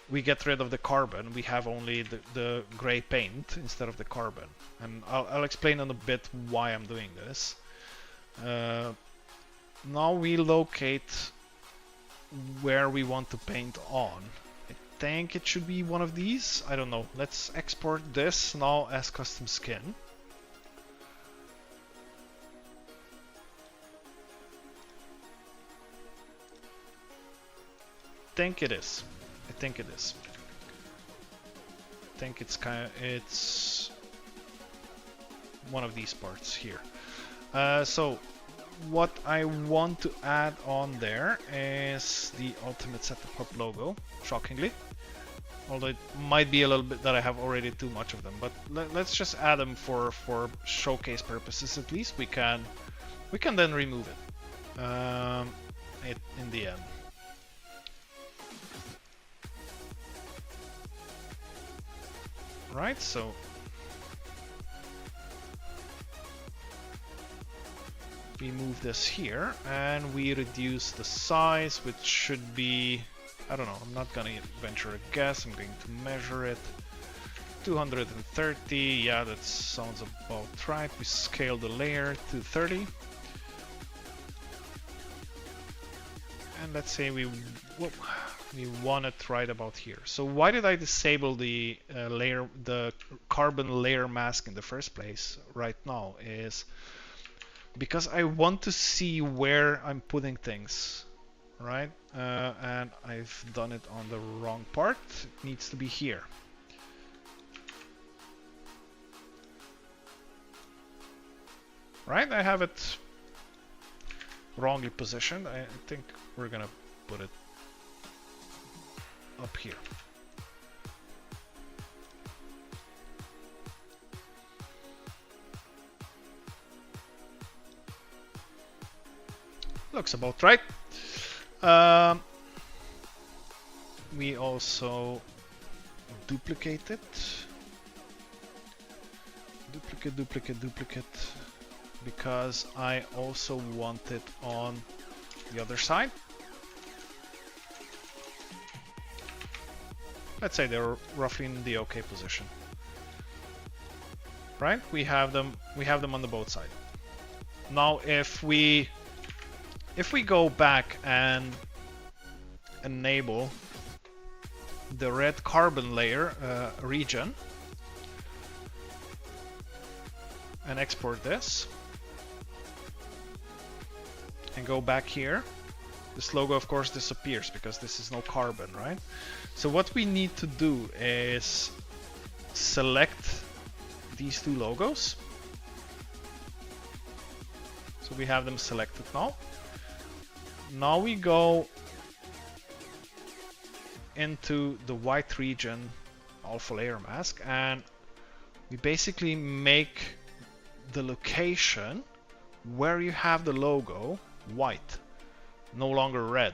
we get rid of the carbon. We have only the gray paint instead of the carbon, and I'll explain in a bit why I'm doing this. Now we locate where we want to paint on. I think it should be one of these. I don't know. Let's export this now as custom skin. I think it is. I think it's one of these parts here. So what I want to add on there is the Ultimate Setup Hub logo, shockingly. Although it might be a little bit that I have already too much of them, but let's just add them for showcase purposes at least. We can then remove it in the end. Right, so we move this here and we reduce the size, which should be, I don't know, I'm not gonna venture a guess, I'm going to measure it. 230, yeah, that sounds about right. We scale the layer to 30. And let's say we want it right about here. So why did I disable the carbon layer mask in the first place right now is because I want to see where I'm putting things, right? And I've done it on the wrong part. It needs to be here. Right? I have it wrongly positioned. I think we're gonna put it up here. Looks about right. We also duplicate it. Duplicate. Because I also want it on the other side. Let's say they're roughly in the OK position. Right? We have them on the both sides. Now if we go back and enable the red carbon layer region and export this and go back here, this logo of course disappears because this is no carbon, right? So what we need to do is select these two logos. So we have them selected now. Now we go into the white region alpha layer mask and we basically make the location where you have the logo white, no longer red.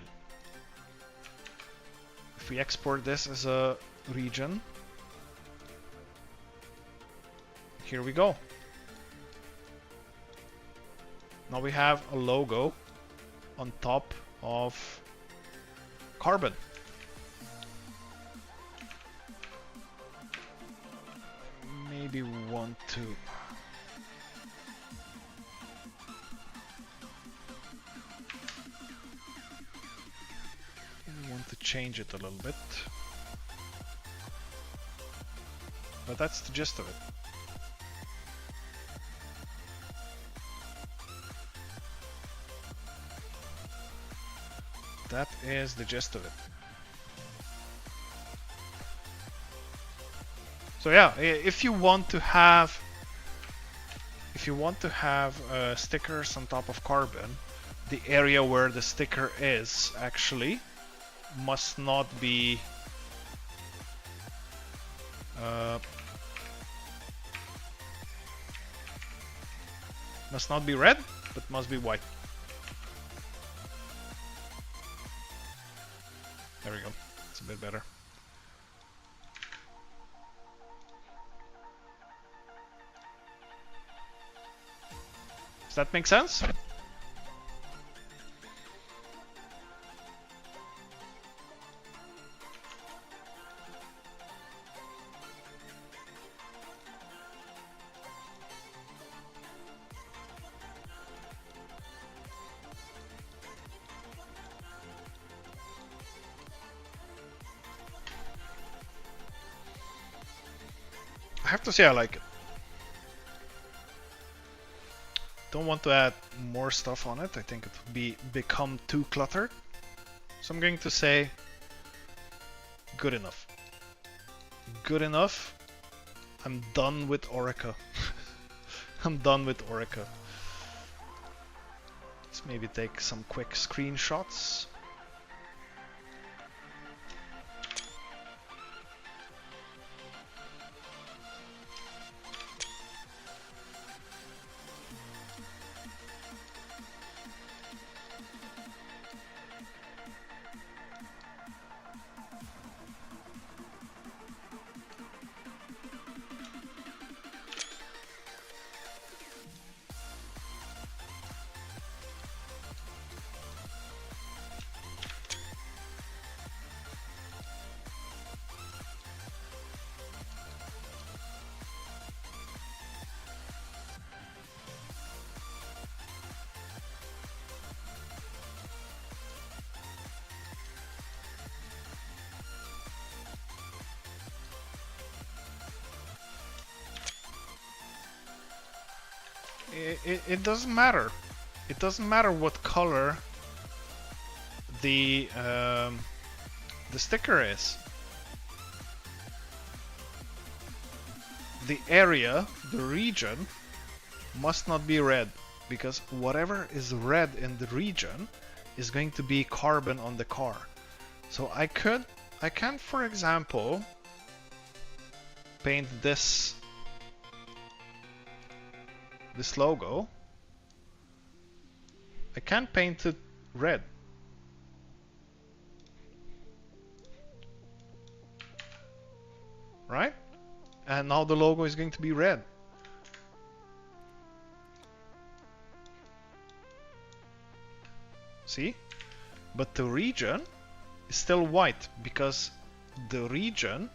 If we export this as a region, here we go. Now we have a logo on top of carbon. Maybe we want to change it a little bit, but that's the gist of it. That is the gist of it. So yeah, if you want to have stickers on top of carbon, the area where the sticker is actually must not be red, but must be white. There we go. It's a bit better. Does that make sense? I have to say I like it. Don't want to add more stuff on it. I think it would become too cluttered. So I'm going to say good enough. Good enough. I'm done with Oreca. I'm done with Oreca. Let's maybe take some quick screenshots. It doesn't matter. It doesn't matter what color the sticker is. The area, the region, must not be red. because whatever is red in the region is going to be carbon on the car. So I can, for example, paint this logo. I can paint it red. Right? And now the logo is going to be red. See? But the region is still white because the region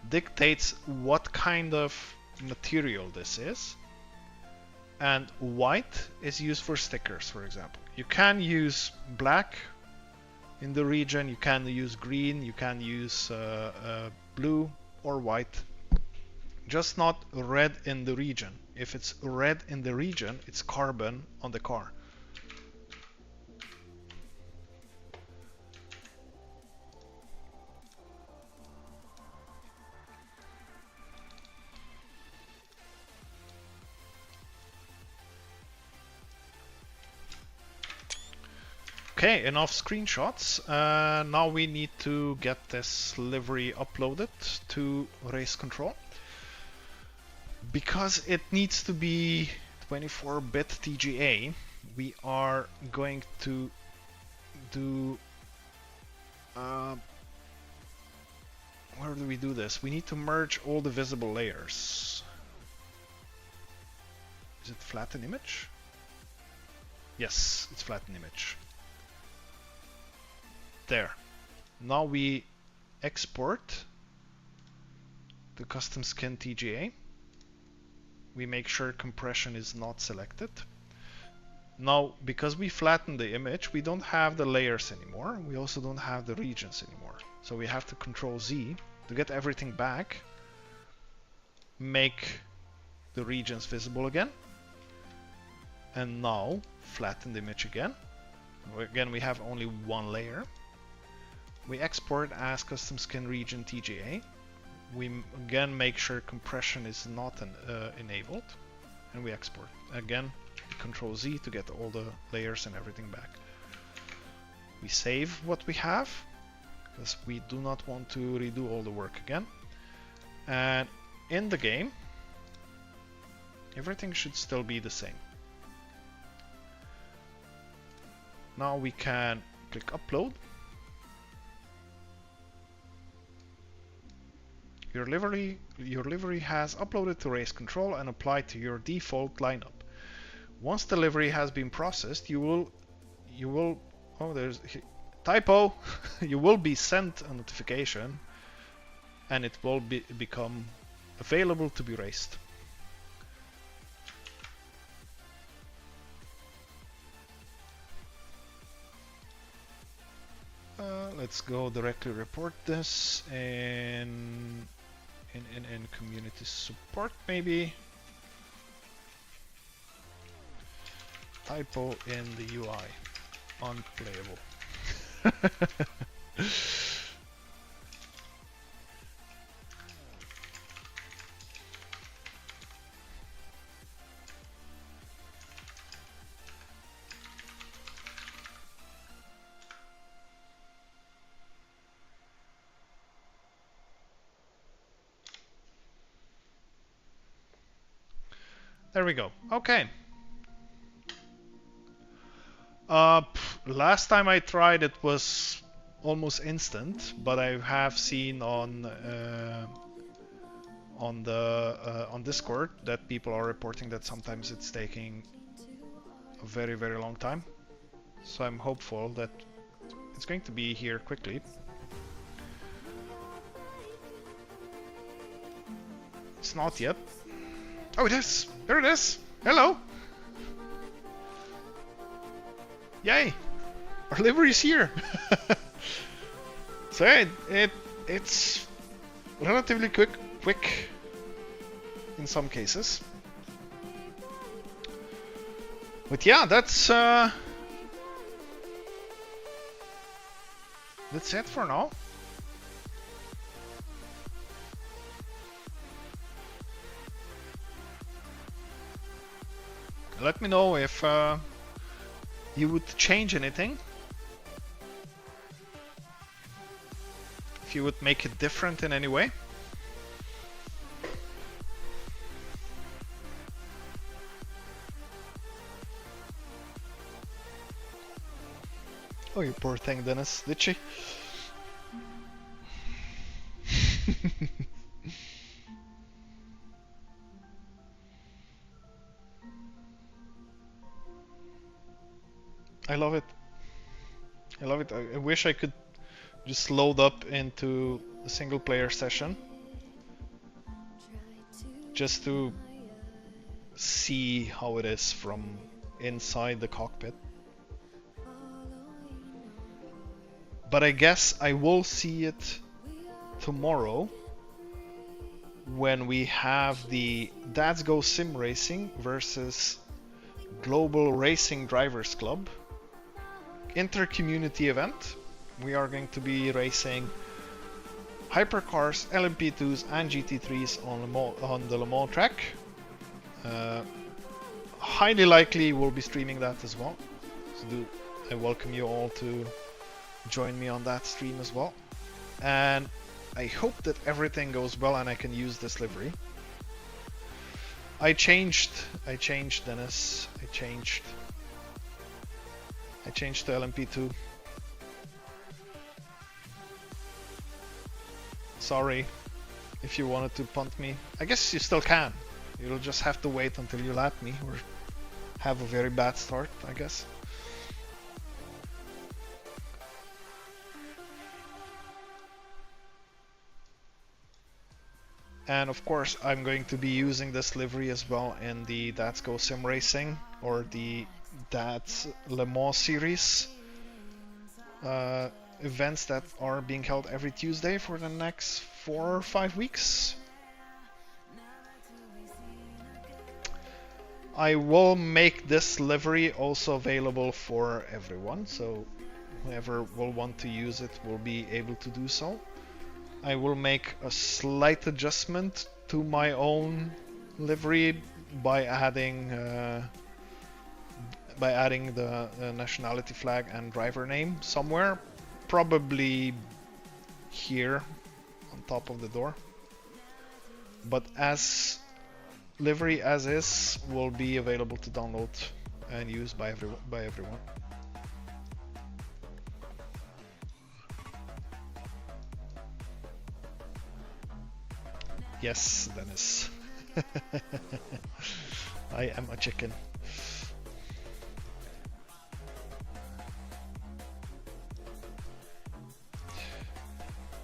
dictates what kind of material this is. And white is used for stickers, for example. You can use black in the region, you can use green, you can use blue or white. Just not red in the region. If it's red in the region, it's carbon on the car. Okay, enough screenshots. Now we need to get this livery uploaded to Race Control. Because it needs to be 24-bit TGA, we are going to do... where do we do this? We need to merge all the visible layers. Is it flatten image? Yes, it's flatten image. There. Now we export the custom skin TGA. We make sure compression is not selected. Now, because we flattened the image, we don't have the layers anymore. We also don't have the regions anymore. So we have to Control Z to get everything back. Make the regions visible again. And now flatten the image again. Again, we have only one layer. We export as custom skin region TGA. We again make sure compression is not enabled, and we export. Again, Control Z to get all the layers and everything back. We save what we have, because we do not want to redo all the work again. And in the game, everything should still be the same. Now we can click Upload. Your livery has uploaded to Race Control and applied to your default lineup. Once the livery has been processed, you will oh, there's typo. You will be sent a notification, and it will become available to be raced. Let's go directly report this in community support, maybe. Typo in the UI. Unplayable. There we go. Okay. Last time I tried it was almost instant, but I have seen on Discord that people are reporting that sometimes it's taking a very, very long time. So I'm hopeful that it's going to be here quickly. It's not yet. Oh, it is! There it is! Hello! Yay! Our livery is here! So it's relatively quick in some cases. But yeah, that's it for now. let me know if you would change anything. If you would make it different in any way. Oh, you poor thing, Dennis. Did she? I love it. I love it. I wish I could just load up into a single player session just to see how it is from inside the cockpit. But I guess I will see it tomorrow when we have the Dads Go Sim Racing versus Global Racing Drivers Club inter-community event. We are going to be racing hypercars, LMP2s and GT3s on the Le Mans track. Highly likely we'll be streaming that as well. So I welcome you all to join me on that stream as well. And I hope that everything goes well and I can use this livery. I changed Dennis. I changed to LMP2. Sorry if you wanted to punt me. I guess you still can. You'll just have to wait until you lap me or have a very bad start, I guess. And of course I'm going to be using this livery as well in the Dads Go Sim Racing or the Dads Le Mans series events that are being held every Tuesday for the next 4 or 5 weeks. I will make this livery also available for everyone, so whoever will want to use it will be able to do so. I will make a slight adjustment to my own livery by adding the nationality flag and driver name somewhere, probably here on top of the door. But as livery as is will be available to download and use by everyone. Yes, Dennis. I am a chicken.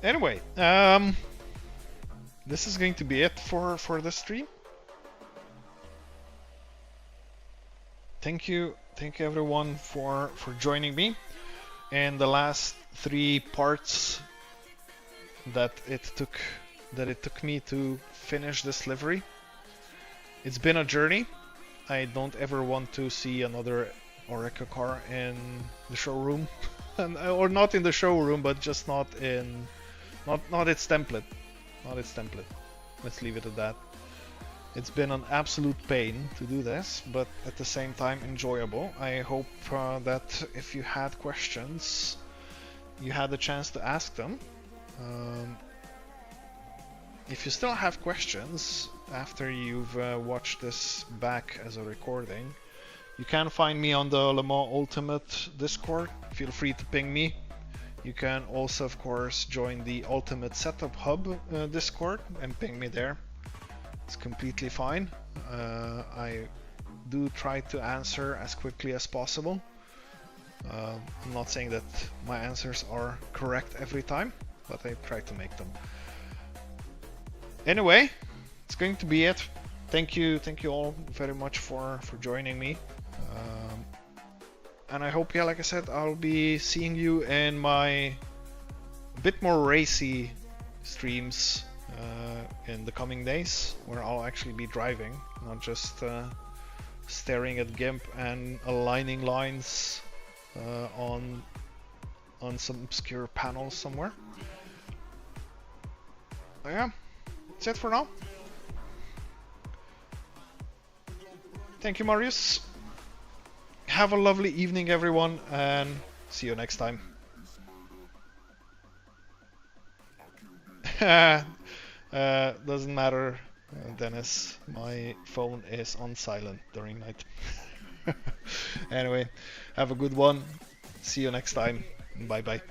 Anyway, this is going to be it for this stream. Thank you everyone for joining me in the last 3 parts that it took me to finish this livery. It's been a journey. I don't ever want to see another Oreca car in the showroom, or not in the showroom, but just not its template. Not its template. Let's leave it at that. It's been an absolute pain to do this, but at the same time enjoyable. I hope that if you had questions, you had the chance to ask them. If you still have questions after you've watched this back as a recording, you can find me on the Le Mans Ultimate Discord. Feel free to ping me. You can also, of course, join the Ultimate Setup Hub Discord and ping me there. It's completely fine. I do try to answer as quickly as possible. I'm not saying that my answers are correct every time, but I try to make them. Anyway, it's going to be it. Thank you all very much for joining me. And I hope, yeah, like I said, I'll be seeing you in my bit more racy streams in the coming days, where I'll actually be driving, not just staring at GIMP and aligning lines on some obscure panels somewhere. But yeah, that's it for now. Thank you, Marius. Have a lovely evening, everyone, and see you next time. Doesn't matter, Dennis. My phone is on silent during night. Anyway, have a good one. See you next time. Bye bye.